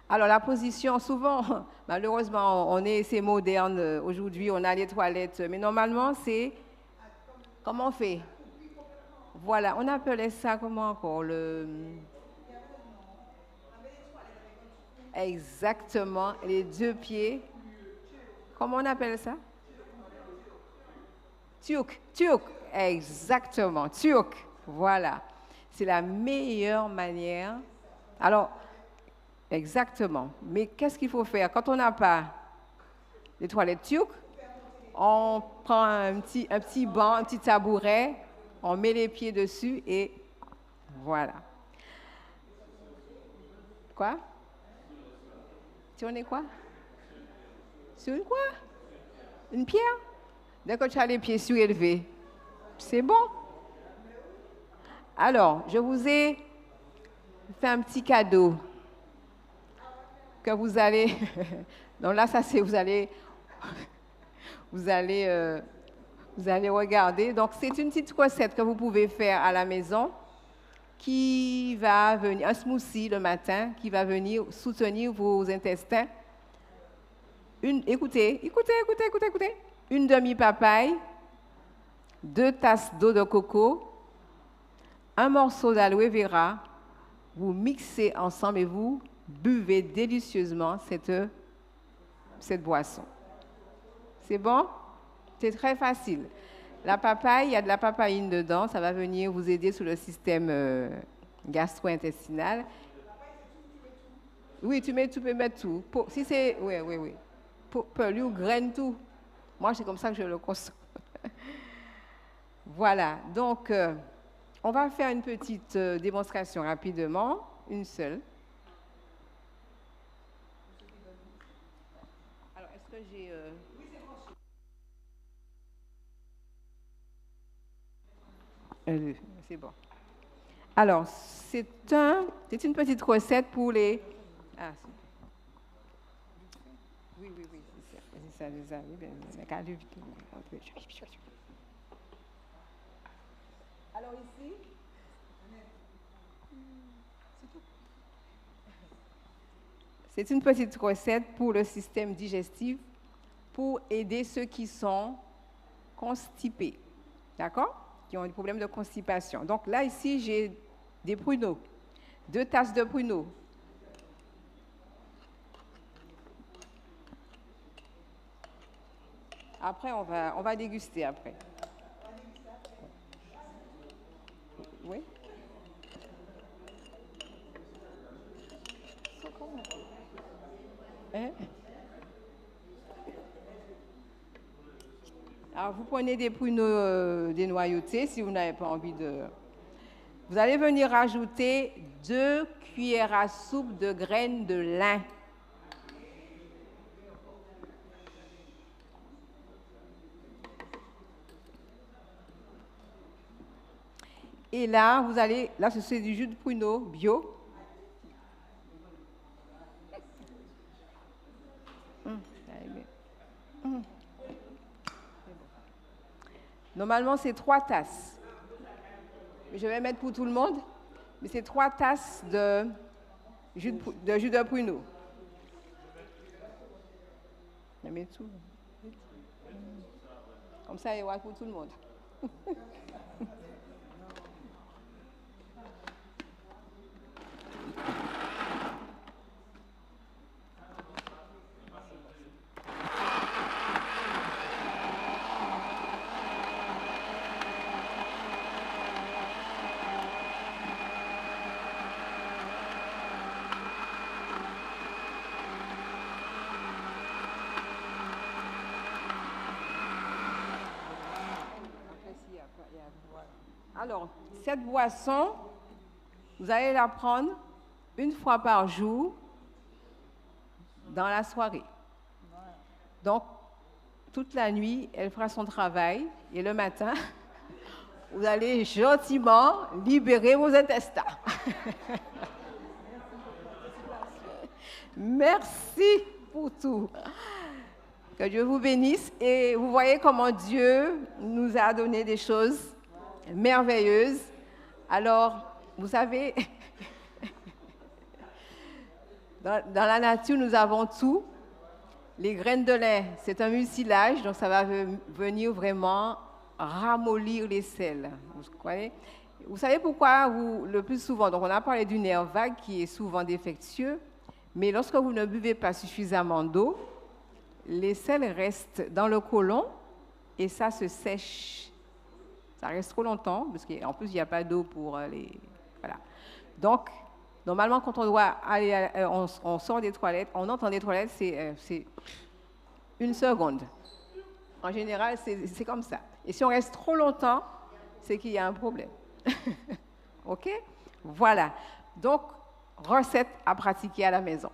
alors la position, souvent, malheureusement, c'est moderne. Aujourd'hui, on a les toilettes, mais normalement, c'est... Comment on fait? Voilà, on appelait ça comment encore? Exactement, les 2 pieds. Comment on appelle ça? Turc, exactement, turc. Voilà, c'est la meilleure manière. Alors, exactement. Mais qu'est-ce qu'il faut faire? Quand on n'a pas les toilettes turques, on prend un petit banc, un petit tabouret, on met les pieds dessus et voilà. Quoi? Sur une quoi? Sur une quoi? Une pierre? Dès que tu as les pieds surélevés, c'est bon. Alors, je vous ai fait un petit cadeau que vous allez... Donc là, ça c'est... Vous allez regarder. Donc, c'est une petite recette que vous pouvez faire à la maison qui va venir... Un smoothie le matin qui va venir soutenir vos intestins. Écoutez. Une demi-papaye, 2 tasses d'eau de coco, un morceau d'aloe vera, vous mixez ensemble et vous buvez délicieusement cette boisson. C'est bon? C'est très facile. La papaye, il y a de la papaïne dedans, ça va venir vous aider sur le système gastro-intestinal. Oui, tu peux mettre tout. Si c'est... Oui. Pelure ou graine, tout. Moi, c'est comme ça que je le consomme. Voilà, donc... on va faire une petite démonstration rapidement, une seule. Alors, est-ce que j'ai... c'est bon. Alors, c'est une petite recette pour les... Ah, oui, c'est ça. Alors ici, c'est une petite recette pour le système digestif pour aider ceux qui sont constipés, d'accord? Qui ont des problèmes de constipation. Donc là, ici, j'ai des pruneaux, 2 tasses de pruneaux. Après, on va déguster après. Oui. Hein? Alors, vous prenez des pruneaux dénoyautés si vous n'avez pas envie de... Vous allez venir rajouter 2 cuillères à soupe de graines de lin. Et là, là, c'est du jus de pruneau bio. Normalement, c'est 3 tasses. Je vais mettre pour tout le monde, mais c'est 3 tasses de jus de pruneau. Je mets tout. Comme ça, il y aura pour tout le monde. Alors, cette boisson, vous allez la prendre une fois par jour dans la soirée. Donc, toute la nuit, elle fera son travail et le matin, vous allez gentiment libérer vos intestins. Merci pour tout. Que Dieu vous bénisse. Et vous voyez comment Dieu nous a donné des choses merveilleuses. Alors, vous savez, dans la nature, nous avons tout. Les graines de lait, c'est un mucilage, donc ça va venir vraiment ramollir les selles. Vous croyez? Vous savez pourquoi le plus souvent, donc on a parlé du nerf vague qui est souvent défectueux, mais lorsque vous ne buvez pas suffisamment d'eau, les selles restent dans le côlon et ça se sèche. Ça reste trop longtemps, parce qu'en plus, il n'y a pas d'eau pour les... Voilà. Donc, normalement, quand on doit aller, on sort des toilettes, on entre dans des toilettes, c'est une seconde. En général, c'est comme ça. Et si on reste trop longtemps, c'est qu'il y a un problème. OK? Voilà. Donc, recette à pratiquer à la maison.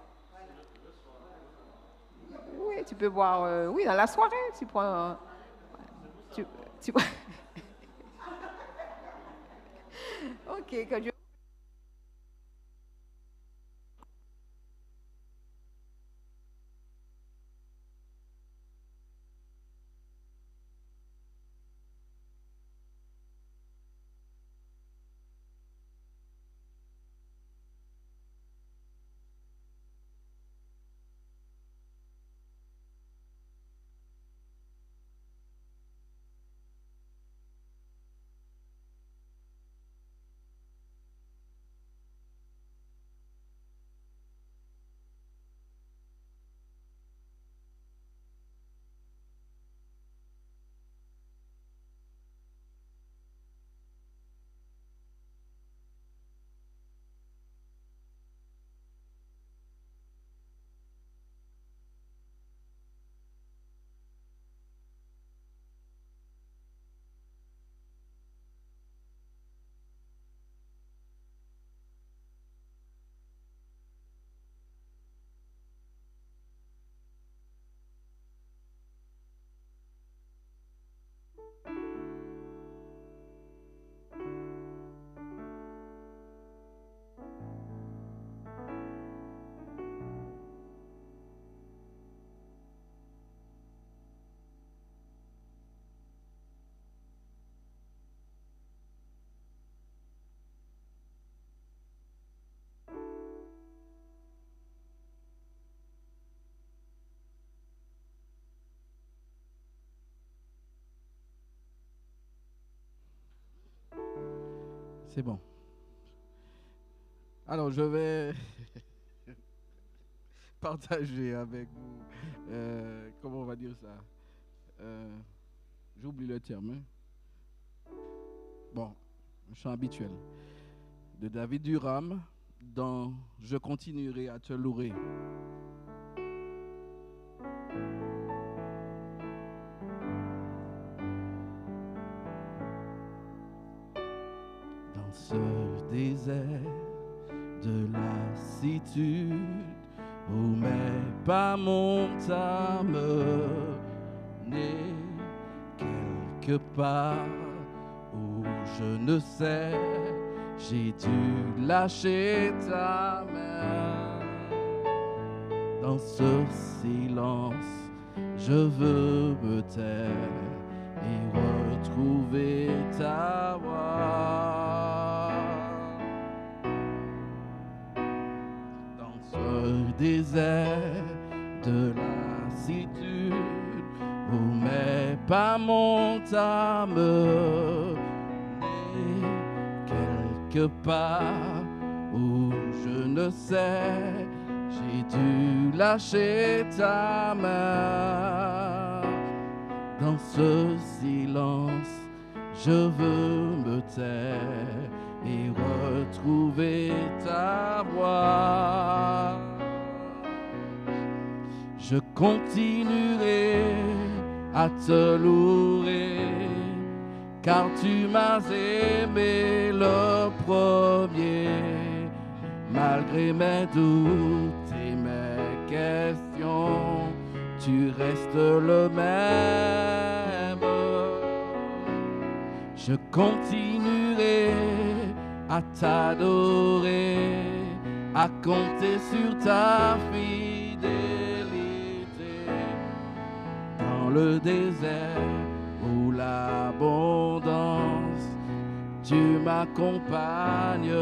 Oui, tu peux boire, oui, dans la soirée, tu prends... OK, que Dieu... C'est bon. Alors, je vais partager avec vous, comment on va dire ça, j'oublie le terme. Bon, un chant habituel de David Durham dans Je continuerai à te louer. Dans ce désert de lassitude où mes pas montent à me mener quelque part où je ne sais, j'ai dû lâcher ta main. Dans ce silence, je veux me taire et retrouver ta voix. Dans ce désert de lassitude où mes pas montent à me mener quelque part où je ne sais, j'ai dû lâcher ta main. Dans ce silence, je veux me taire et retrouver ta voix. Je continuerai à te louer car tu m'as aimé le premier. Malgré mes doutes et mes questions, tu restes le même. Je continuerai à t'adorer, à compter sur ta fidélité. Dans le désert ou l'abondance, tu m'accompagnes.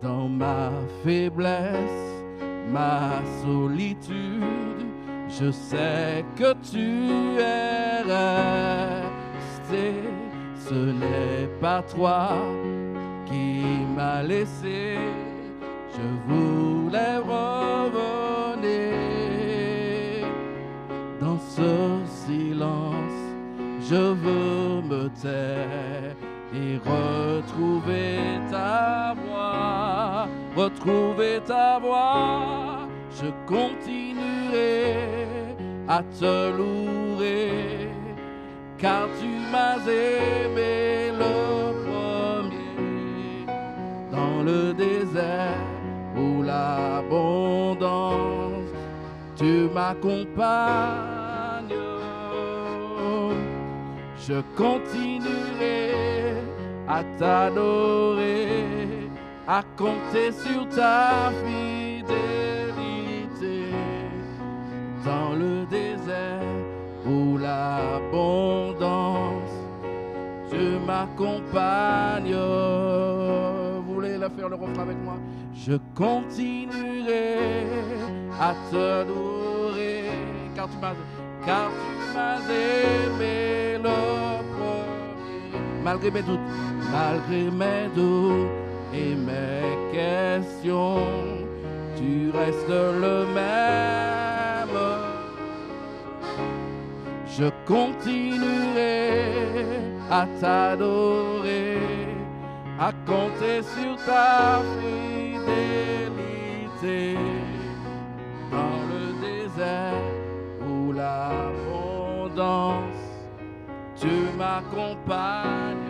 Dans ma faiblesse, ma solitude, je sais que tu es resté. Ce n'est pas toi qui m'as laissé, je voulais revenir. Dans ce silence, je veux me taire et retrouver ta voix, retrouver ta voix. Je continuerai à te louer, car tu m'as aimé le premier. Dans le désert ou l'abondance, tu m'accompagnes. Je continuerai à t'adorer, à compter sur ta fidélité. Dans le désert ou l'abondance, tu m'accompagnes. Vous voulez la faire le refrain avec moi? Je continuerai à t'adorer, car tu m'as aimé le premier. Malgré mes doutes et mes questions, tu restes le même. Je continuerai à t'adorer, à compter sur ta fidélité. Dans le désert ou l'abondance, tu m'accompagnes.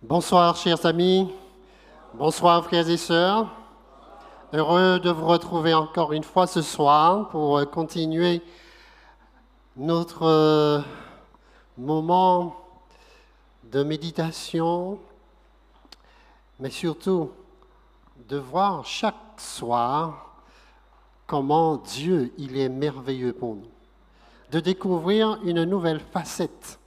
Bonsoir chers amis, bonsoir frères et sœurs. Heureux de vous retrouver encore une fois ce soir pour continuer notre moment de méditation, mais surtout de voir chaque soir comment Dieu il est merveilleux pour nous, de découvrir une nouvelle facette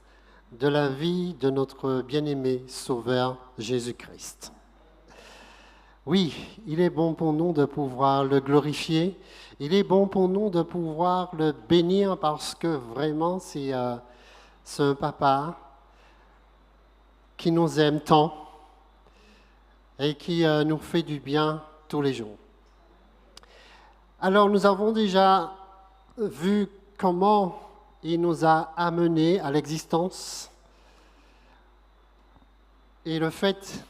de la vie de notre bien-aimé Sauveur Jésus-Christ. Oui, il est bon pour nous de pouvoir le glorifier, il est bon pour nous de pouvoir le bénir parce que vraiment c'est un papa qui nous aime tant et qui nous fait du bien tous les jours. Alors nous avons déjà vu comment il nous a amenés à l'existence et le fait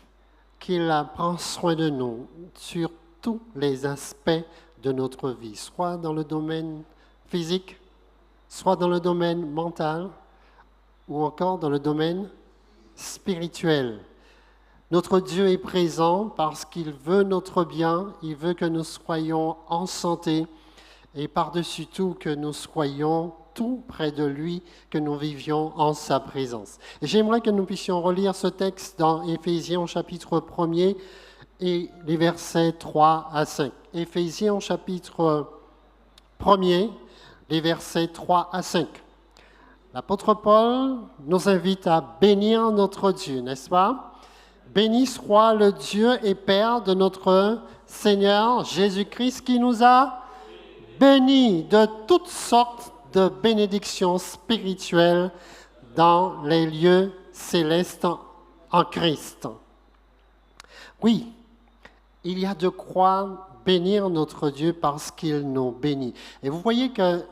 qu'il prend soin de nous sur tous les aspects de notre vie, soit dans le domaine physique, soit dans le domaine mental ou encore dans le domaine spirituel. Notre Dieu est présent parce qu'il veut notre bien, il veut que nous soyons en santé et par-dessus tout que nous soyons tout près de lui, que nous vivions en sa présence. Et j'aimerais que nous puissions relire ce texte dans Éphésiens chapitre 1er et les versets 3 à 5. Éphésiens chapitre 1er, les versets 3 à 5. L'apôtre Paul nous invite à bénir notre Dieu, n'est-ce pas? Béni soit le Dieu et Père de notre Seigneur Jésus-Christ qui nous a bénis de toutes sortes de bénédictions spirituelles dans les lieux célestes en Christ. Oui, il y a de quoi bénir notre Dieu parce qu'il nous bénit. Et vous voyez que,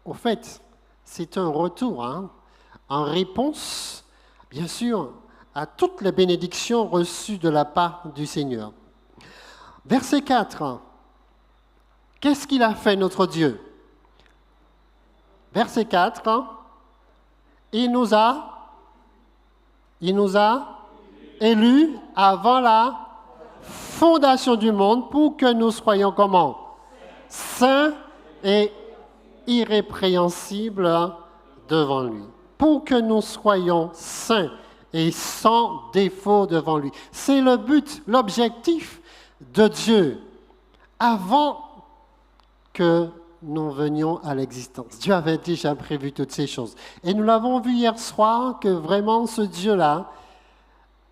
au fait, c'est un retour, en réponse, bien sûr, à toutes les bénédictions reçues de la part du Seigneur. Verset 4. Qu'est-ce qu'il a fait, notre Dieu? Verset 4. Il nous a élus avant la fondation du monde pour que nous soyons comment? Saints et irrépréhensibles devant lui. Pour que nous soyons saints et sans défaut devant lui. C'est le but, l'objectif de Dieu avant que nous venions à l'existence. Dieu avait déjà prévu toutes ces choses. Et nous l'avons vu hier soir que vraiment ce Dieu-là,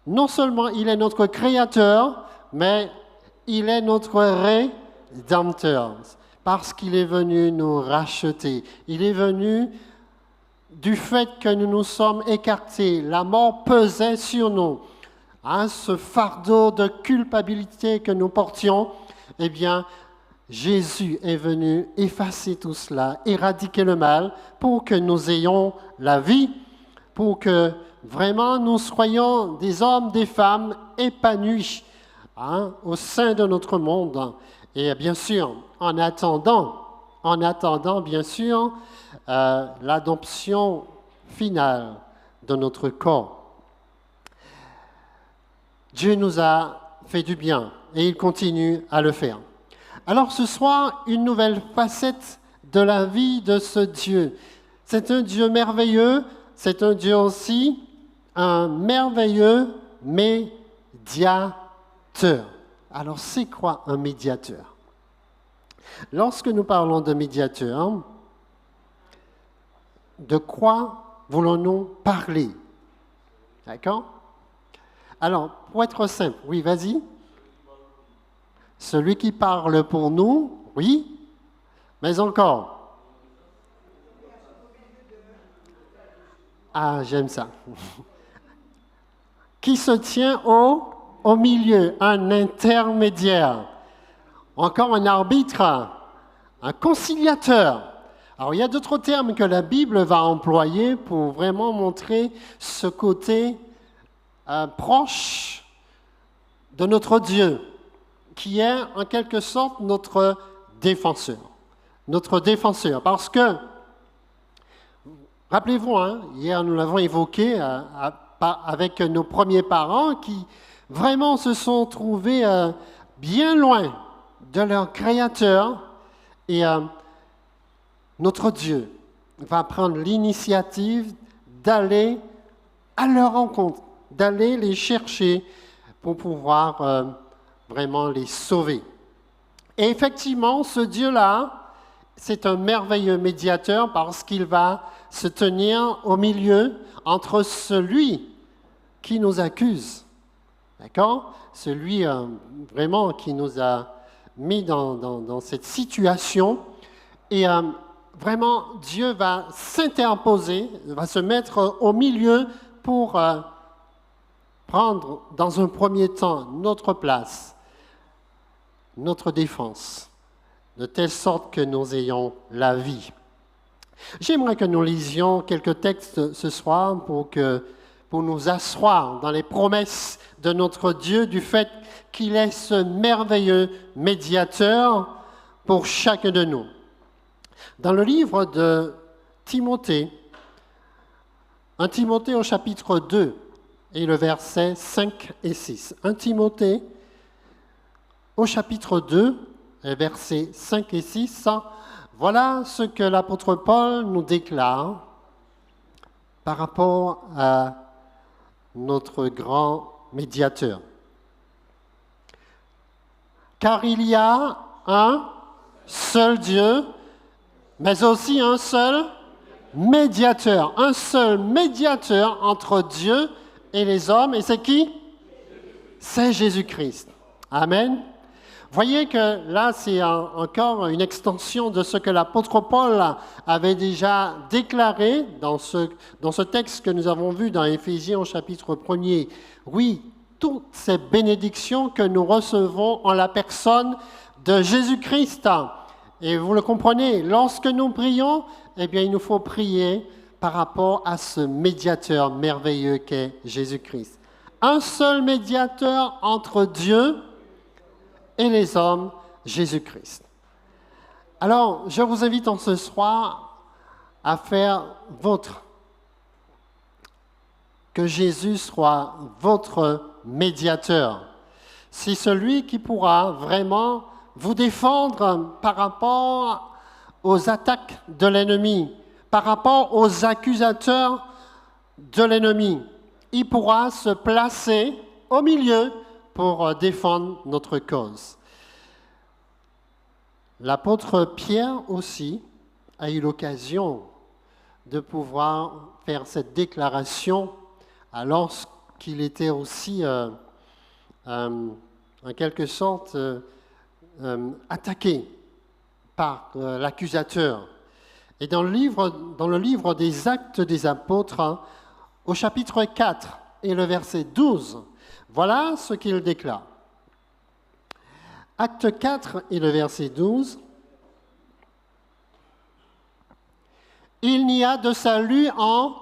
non seulement il est notre créateur, mais il est notre rédempteur. Parce qu'il est venu nous racheter. Il est venu du fait que nous nous sommes écartés. La mort pesait sur nous. Ce fardeau de culpabilité que nous portions, eh bien, Jésus est venu effacer tout cela, éradiquer le mal pour que nous ayons la vie, pour que vraiment nous soyons des hommes, des femmes épanouis au sein de notre monde. Et bien sûr, en attendant bien sûr, l'adoption finale de notre corps. Dieu nous a fait du bien et il continue à le faire. Alors ce soir, une nouvelle facette de la vie de ce Dieu. C'est un Dieu merveilleux, c'est un Dieu aussi, un merveilleux médiateur. Alors c'est quoi un médiateur? Lorsque nous parlons de médiateur, de quoi voulons-nous parler? D'accord? Alors, pour être simple, oui, vas-y. Celui qui parle pour nous, oui, mais encore. Ah, j'aime ça. Qui se tient au milieu, un intermédiaire. Encore un arbitre, un conciliateur. Alors, il y a d'autres termes que la Bible va employer pour vraiment montrer ce côté proche de notre Dieu, qui est en quelque sorte notre défenseur. Notre défenseur. Parce que, rappelez-vous, hier nous l'avons évoqué avec nos premiers parents qui vraiment se sont trouvés bien loin de leur Créateur. Et notre Dieu va prendre l'initiative d'aller à leur rencontre, d'aller les chercher pour pouvoir vraiment les sauver. Et effectivement, ce Dieu-là, c'est un merveilleux médiateur parce qu'il va se tenir au milieu entre celui qui nous accuse, d'accord? Celui vraiment qui nous a mis dans cette situation. Et vraiment, Dieu va s'interposer, va se mettre au milieu pour prendre dans un premier temps notre place, notre défense, de telle sorte que nous ayons la vie. J'aimerais que nous lisions quelques textes ce soir pour nous asseoir dans les promesses de notre Dieu du fait qu'il est ce merveilleux médiateur pour chacun de nous. Dans le livre de Timothée, 1 Timothée au chapitre 2 et le verset 5 et 6. 1 Timothée au chapitre 2, versets 5 et 6, voilà ce que l'apôtre Paul nous déclare par rapport à notre grand médiateur. Car il y a un seul Dieu, mais aussi un seul médiateur entre Dieu et les hommes. Et c'est qui? C'est Jésus-Christ. Amen. Voyez que là, c'est encore une extension de ce que l'apôtre Paul avait déjà déclaré dans ce texte que nous avons vu dans Éphésiens au chapitre 1er. Oui, toutes ces bénédictions que nous recevons en la personne de Jésus-Christ. Et vous le comprenez, lorsque nous prions, eh bien, il nous faut prier par rapport à ce médiateur merveilleux qu'est Jésus-Christ. Un seul médiateur entre Dieu et les hommes, Jésus-Christ. Alors, je vous invite en ce soir à faire que Jésus soit votre médiateur. C'est celui qui pourra vraiment vous défendre par rapport aux attaques de l'ennemi, par rapport aux accusateurs de l'ennemi. Il pourra se placer au milieu pour défendre notre cause. L'apôtre Pierre aussi a eu l'occasion de pouvoir faire cette déclaration alors qu'il était aussi, en quelque sorte, attaqué par l'accusateur. Et dans le livre des Actes des Apôtres, au chapitre 4 et le verset 12, voilà ce qu'il déclare. Acte 4 et le verset 12. Il n'y a de salut en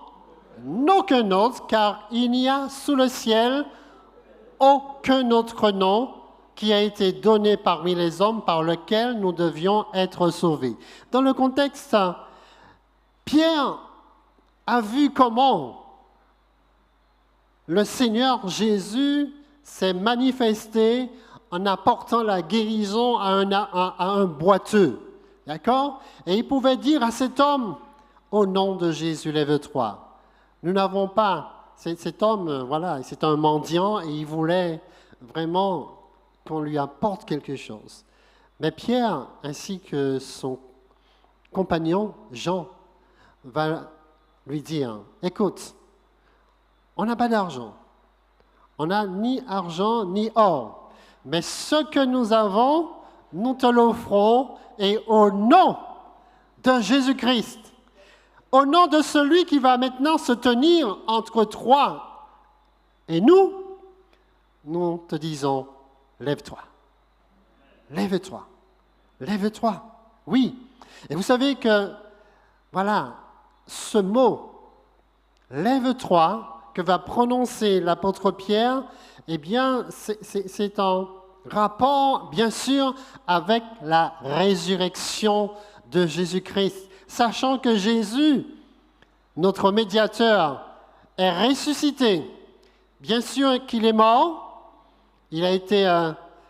aucun autre, car il n'y a sous le ciel aucun autre nom qui a été donné parmi les hommes par lequel nous devions être sauvés. Dans le contexte, Pierre a vu comment le Seigneur Jésus s'est manifesté en apportant la guérison à un boiteux. D'accord? Et il pouvait dire à cet homme, au nom de Jésus, lève-toi. Nous n'avons pas, cet homme, voilà, c'est un mendiant et il voulait vraiment qu'on lui apporte quelque chose. Mais Pierre, ainsi que son compagnon Jean, va lui dire, écoute, on n'a pas d'argent, on n'a ni argent ni or, mais ce que nous avons, nous te l'offrons, et au nom de Jésus-Christ, au nom de celui qui va maintenant se tenir entre toi et nous te disons, lève-toi, lève-toi, lève-toi. Oui, et vous savez que, voilà, ce mot, lève-toi, que va prononcer l'apôtre Pierre, eh bien, c'est en rapport, bien sûr, avec la résurrection de Jésus-Christ. Sachant que Jésus, notre médiateur, est ressuscité. Bien sûr qu'il est mort, il a été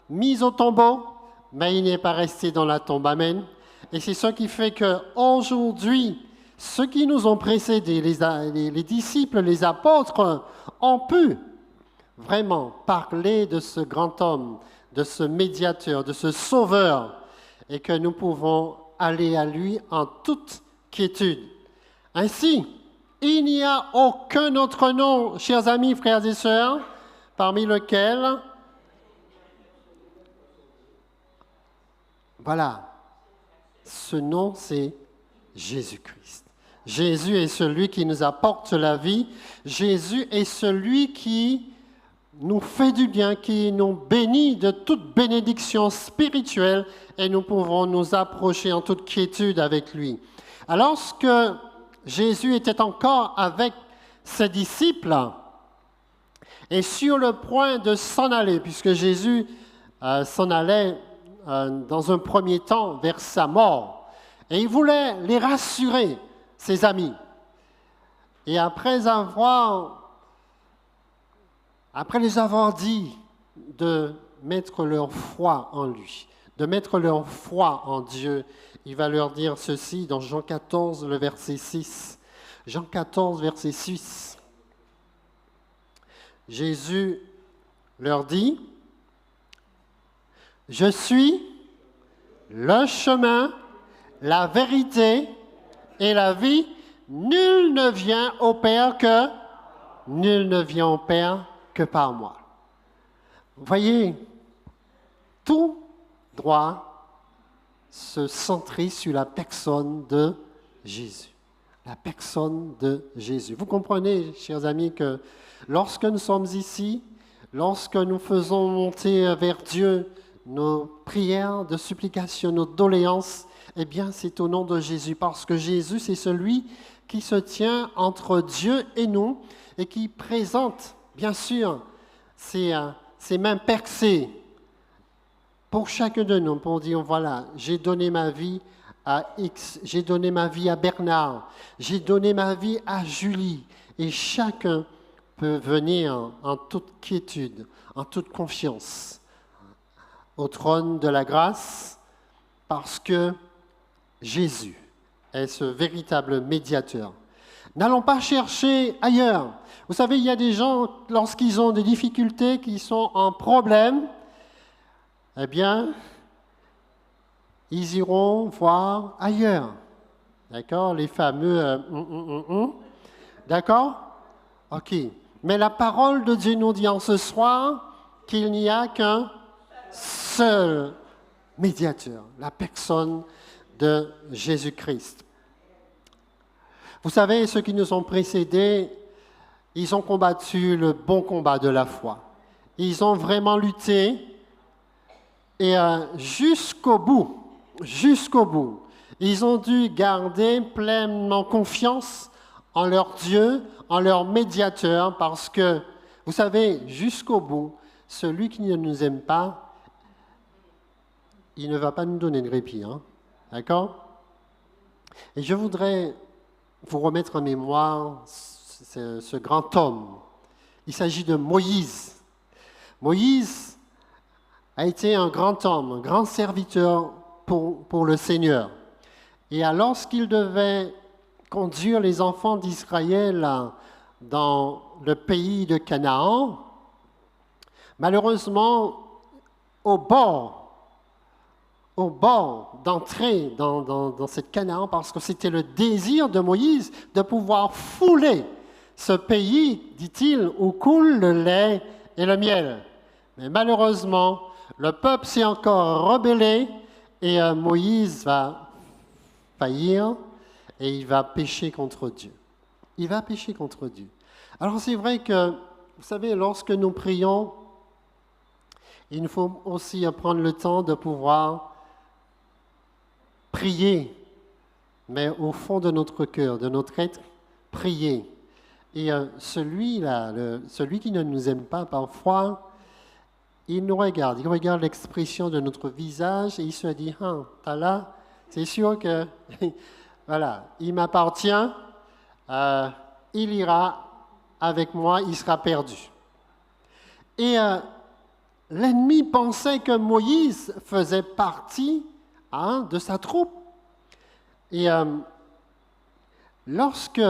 mis au tombeau, mais il n'est pas resté dans la tombe. Amen. Et c'est ce qui fait qu'aujourd'hui, ceux qui nous ont précédés, les disciples, les apôtres, ont pu vraiment parler de ce grand homme, de ce médiateur, de ce sauveur, et que nous pouvons aller à lui en toute quiétude. Ainsi, il n'y a aucun autre nom, chers amis, frères et sœurs, parmi lesquels, voilà, ce nom c'est Jésus-Christ. Jésus est celui qui nous apporte la vie. Jésus est celui qui nous fait du bien, qui nous bénit de toute bénédiction spirituelle et nous pouvons nous approcher en toute quiétude avec lui. Alors que Jésus était encore avec ses disciples et sur le point de s'en aller, puisque Jésus s'en allait dans un premier temps vers sa mort, et il voulait les rassurer, ses amis. Et après les avoir dit de mettre leur foi en lui, de mettre leur foi en Dieu, il va leur dire ceci dans Jean 14, le verset 6. Jean 14, verset 6. Jésus leur dit, « Je suis le chemin, la vérité et la vie. Nul ne vient au Père que par moi. » Vous voyez, tout doit se centrer sur la personne de Jésus. La personne de Jésus. Vous comprenez, chers amis, que lorsque nous sommes ici, lorsque nous faisons monter vers Dieu nos prières de supplication, nos doléances, eh bien, c'est au nom de Jésus, parce que Jésus, c'est celui qui se tient entre Dieu et nous et qui présente, bien sûr, ses mains percées pour chacun de nous, pour dire, voilà, j'ai donné ma vie à X, j'ai donné ma vie à Bernard, j'ai donné ma vie à Julie, et chacun peut venir en toute quiétude, en toute confiance au trône de la grâce, parce que Jésus est ce véritable médiateur. N'allons pas chercher ailleurs. Vous savez, il y a des gens, lorsqu'ils ont des difficultés, qui sont en problème, eh bien, ils iront voir ailleurs. D'accord? Les fameux D'accord? OK. Mais la parole de Dieu nous dit en ce soir qu'il n'y a qu'un seul médiateur, la personne de Jésus-Christ. Vous savez, ceux qui nous ont précédés, ils ont combattu le bon combat de la foi. Ils ont vraiment lutté et jusqu'au bout, ils ont dû garder pleinement confiance en leur Dieu, en leur médiateur, parce que, vous savez, jusqu'au bout, celui qui ne nous aime pas, il ne va pas nous donner de répit. Hein? D'accord? Et je voudrais vous remettre en mémoire ce grand homme. Il s'agit de Moïse. Moïse a été un grand homme, un grand serviteur pour le Seigneur. Et lorsqu'il devait conduire les enfants d'Israël dans le pays de Canaan, malheureusement, au bord d'entrer dans cette Canaan, parce que c'était le désir de Moïse de pouvoir fouler ce pays, dit-il, où coule le lait et le miel. Mais malheureusement, le peuple s'est encore rebellé et Moïse va faillir et il va pécher contre Dieu. Il va pécher contre Dieu. Alors c'est vrai que, vous savez, lorsque nous prions, il nous faut aussi prendre le temps de pouvoir prier, mais au fond de notre cœur, de notre être, prier. Et celui qui ne nous aime pas parfois, il nous regarde, il regarde l'expression de notre visage et il se dit, t'as là, c'est sûr que, voilà, il m'appartient, il ira avec moi, il sera perdu. Et l'ennemi pensait que Moïse faisait partie de sa troupe. Et lorsque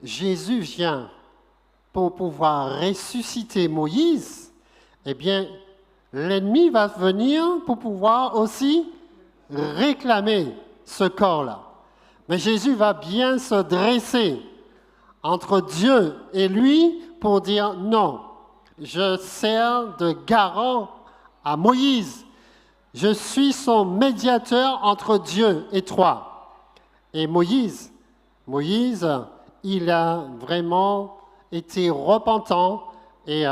Jésus vient pour pouvoir ressusciter Moïse, eh bien, l'ennemi va venir pour pouvoir aussi réclamer ce corps-là. Mais Jésus va bien se dresser entre Dieu et lui pour dire non, je sers de garant à Moïse. Je suis son médiateur entre Dieu et toi. Et Moïse, il a vraiment été repentant et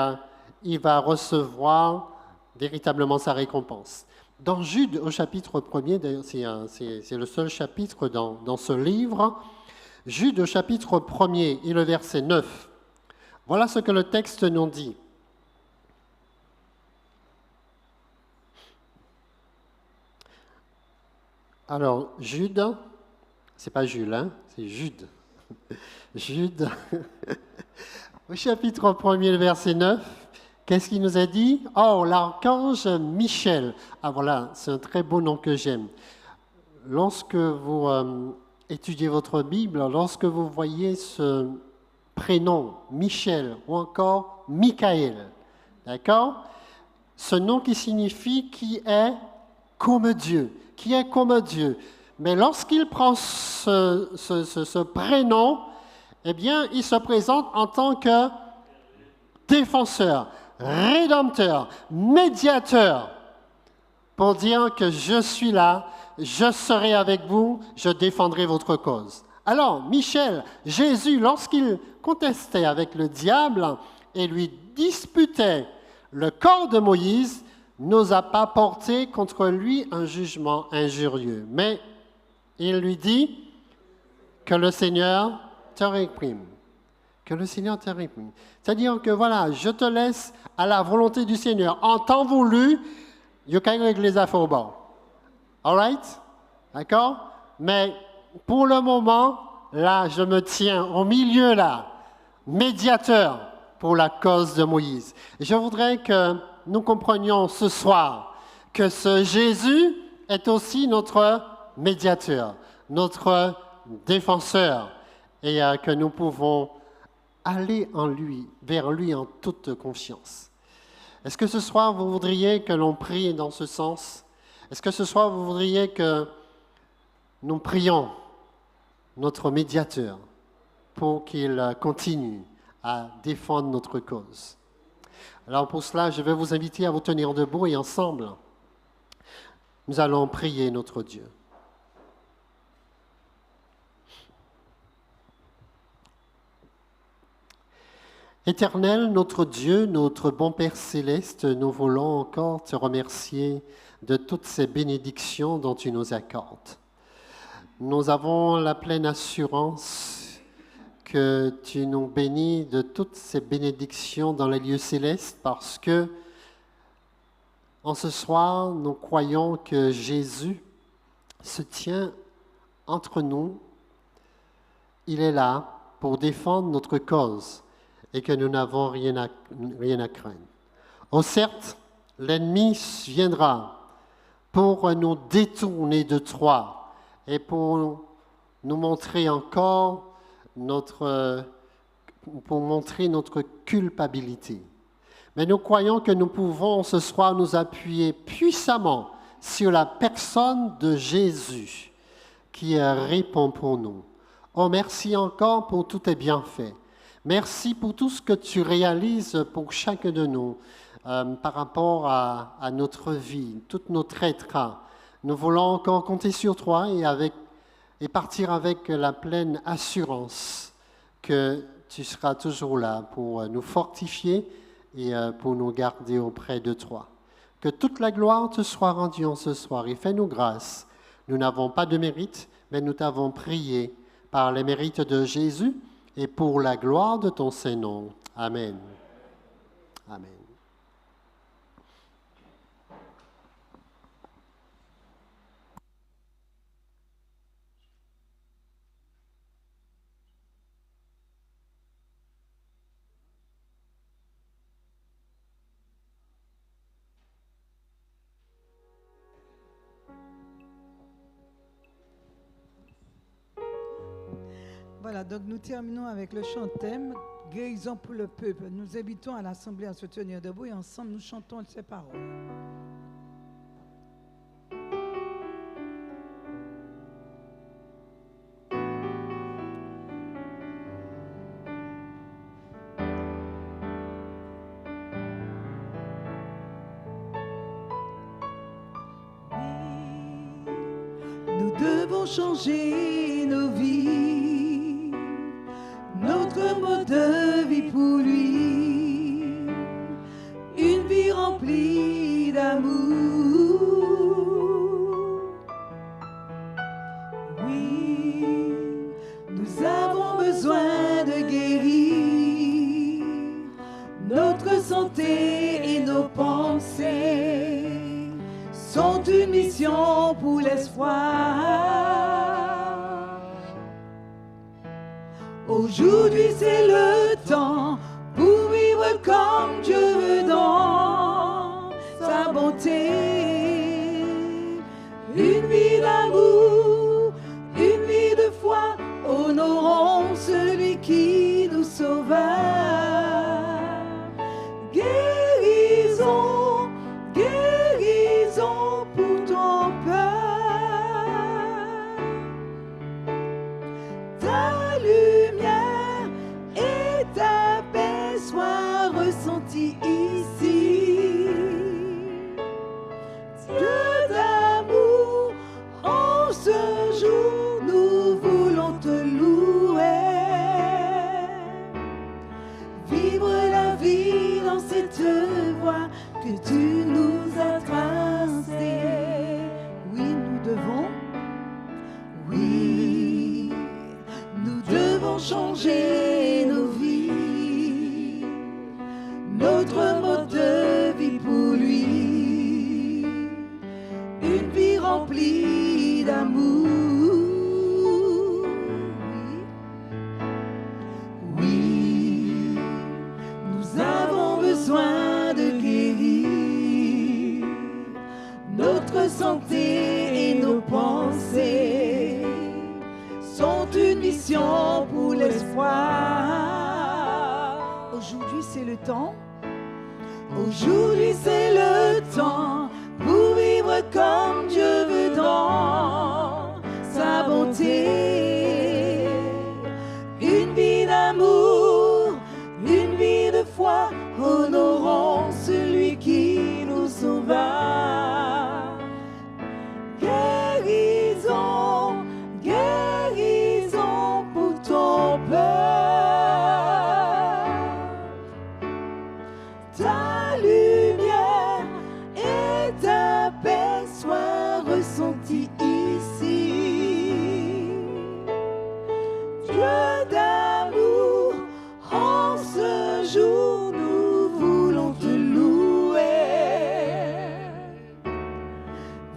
il va recevoir véritablement sa récompense. Dans Jude, au chapitre 1er, d'ailleurs c'est le seul chapitre dans ce livre, Jude au chapitre 1er et le verset 9, voilà ce que le texte nous dit. Alors, Jude, c'est pas Jules, hein, c'est Jude. Jude, au chapitre 1er, le verset 9, qu'est-ce qu'il nous a dit? Oh, l'archange Michel. Ah voilà, c'est un très beau nom que j'aime. Lorsque vous étudiez votre Bible, lorsque vous voyez ce prénom, Michel, ou encore Michael, d'accord? Ce nom qui signifie qui est comme Dieu. Qui est comme Dieu. Mais lorsqu'il prend ce prénom, eh bien, il se présente en tant que défenseur, rédempteur, médiateur pour dire que je suis là, je serai avec vous, je défendrai votre cause. Alors, Michel, Jésus, lorsqu'il contestait avec le diable et lui disputait le corps de Moïse, n'osa pas porter contre lui un jugement injurieux. Mais il lui dit que le Seigneur te réprime. Que le Seigneur te réprime. C'est-à-dire que voilà, je te laisse à la volonté du Seigneur. En temps voulu, il y a régler les affaires au bord. All right? D'accord? Mais pour le moment, là, je me tiens au milieu, là, médiateur pour la cause de Moïse. Et je voudrais que nous comprenions ce soir que ce Jésus est aussi notre médiateur, notre défenseur, et que nous pouvons aller en lui, vers lui en toute confiance. Est-ce que ce soir, vous voudriez que l'on prie dans ce sens? Est-ce que ce soir, vous voudriez que nous prions notre médiateur pour qu'il continue à défendre notre cause? Alors pour cela, je vais vous inviter à vous tenir debout et ensemble, nous allons prier notre Dieu. Éternel, notre Dieu, notre bon Père céleste, nous voulons encore te remercier de toutes ces bénédictions dont tu nous accordes. Nous avons la pleine assurance que tu nous bénis de toutes ces bénédictions dans les lieux célestes parce que, en ce soir, nous croyons que Jésus se tient entre nous. Il est là pour défendre notre cause et que nous n'avons rien à craindre. Oh, certes, l'ennemi viendra pour nous détourner de toi et pour nous montrer encore pour montrer notre culpabilité. Mais nous croyons que nous pouvons ce soir nous appuyer puissamment sur la personne de Jésus qui répond pour nous. Oh, merci encore pour tous tes bienfaits. Merci pour tout ce que tu réalises pour chacun de nous par rapport à notre vie, tout notre être. Nous voulons encore compter sur toi et partir avec la pleine assurance que tu seras toujours là pour nous fortifier et pour nous garder auprès de toi. Que toute la gloire te soit rendue en ce soir et fais-nous grâce. Nous n'avons pas de mérite, mais nous t'avons prié par les mérites de Jésus et pour la gloire de ton Saint-Nom. Amen. Amen. Voilà, donc nous terminons avec le chant thème « Guérison pour le peuple ». Nous invitons à l'Assemblée à se tenir debout et ensemble nous chantons ces paroles. Nous devons changer nos vies, notre mode de vie pour lui, une vie remplie d'amour. Oui, nous avons besoin de guérir notre santé et nos pensées sont une mission pour l'espoir. Aujourd'hui c'est le temps pour vivre comme Dieu veut dans sa bonté. Une vie d'amour, une vie de foi, honorons celui qui nous sauva. Guérison, guérison pour ton peuple. Ta lumière et ta paix soient ressenties ici. devons changer nos vies, notre mode de vie pour lui, une vie remplie d'amour. Oui, nous avons besoin de guérir notre santé et nos pensées sont une mission pour l'espoir. Aujourd'hui, c'est le temps. Aujourd'hui, c'est le temps pour vivre comme Dieu veut dans sa bonté. Une vie d'amour, une vie de foi, honorons celui qui nous sauva. Guérison, guérison pour ton peuple. Ta lumière et ta paix soient ressenties ici. Dieu d'amour, en ce jour nous voulons te louer.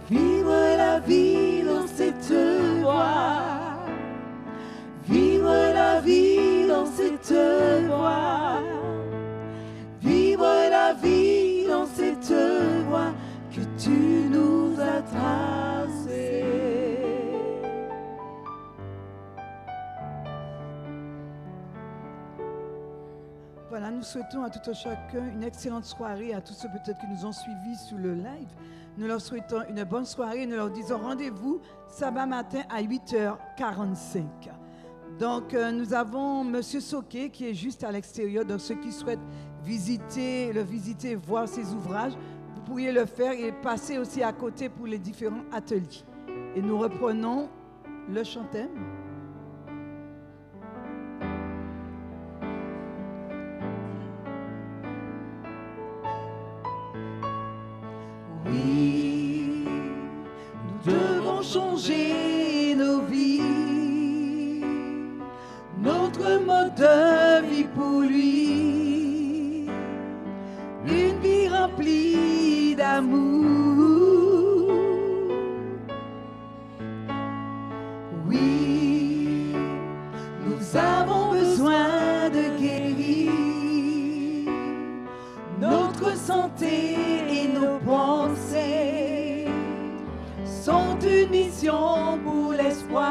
Vivre la vie dans cette voie, vivre la vie dans cette voie, vivre la vie dans cette voie que tu nous as tracée. Voilà, nous souhaitons à tout un chacun une excellente soirée, à tous ceux peut-être qui nous ont suivis sur le live. Nous leur souhaitons une bonne soirée et nous leur disons rendez-vous samedi matin à 8h45. Donc, nous avons M. Soquet qui est juste à l'extérieur. Donc, ceux qui souhaitent visiter, voir ses ouvrages, vous pourriez le faire et passer aussi à côté pour les différents ateliers. Et nous reprenons le chantème. Oui, nous devons changer nos vies, notre mode de vie pour lui, une vie remplie d'amour. Oui, nous avons besoin de guérir notre santé et nos pensées sont une mission pour l'espoir.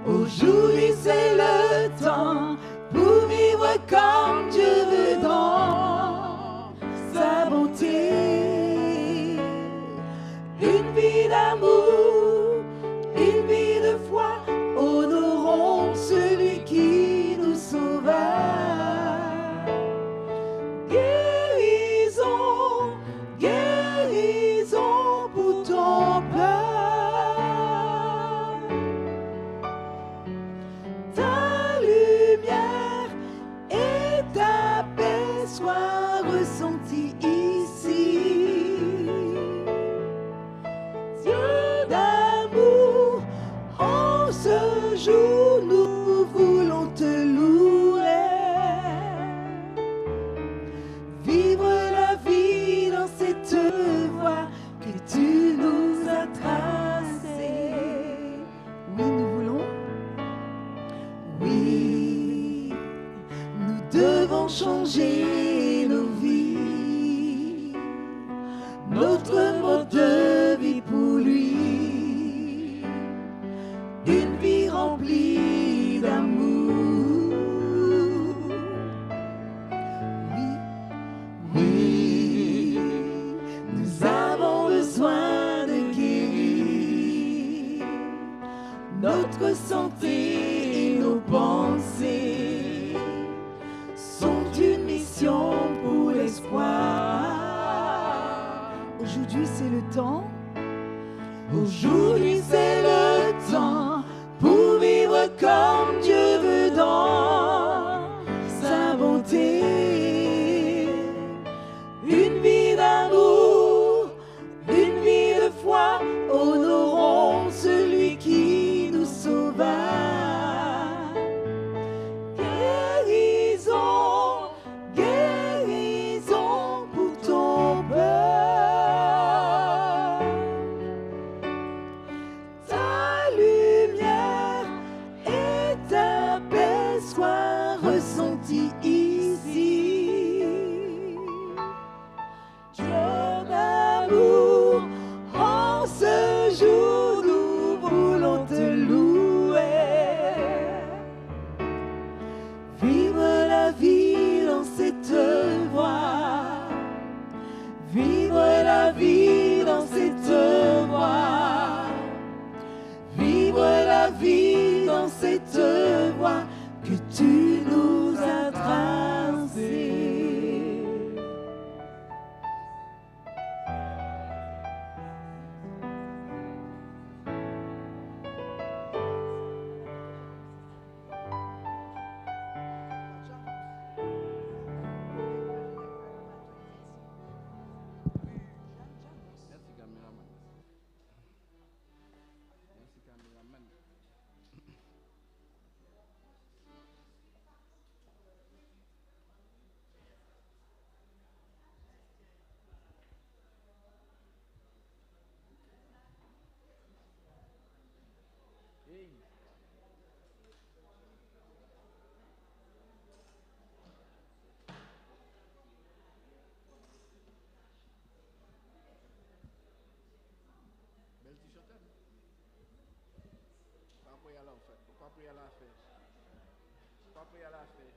Aujourd'hui, c'est le temps pour vivre comme Dieu veut dans sa bonté. Une vie d'amour, une vie de foi, honorons celui qui nous sauva. Guérison, guérison pour ton peuple. Ta lumière et ta paix soient ressenties ici. Dieu d'amour, en ce jour nous voulons te louer. Vivre la vie dans cette voie que tu nous as tracée. Oui, nous voulons. Oui, nous devons changer nos vies, notre mode de vie pour lui, une vie remplie d'amour. Oui, nous avons besoin de guérir notre santé et nos pensées sont une mission pour l'espoir. Aujourd'hui, c'est le temps. Aujourd'hui, c'est le temps pour vivre comme Dieu veut dans sa bonté. Une vie d'amour, une vie de foi, honorons celui cette voie que tu nous as tracée. Merci caméraman. Merci caméraman. Hey. Belle t-shirt. Pas pour y aller en fait. Pas pour y aller à faire. Pas pour y aller à faire.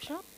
Chant.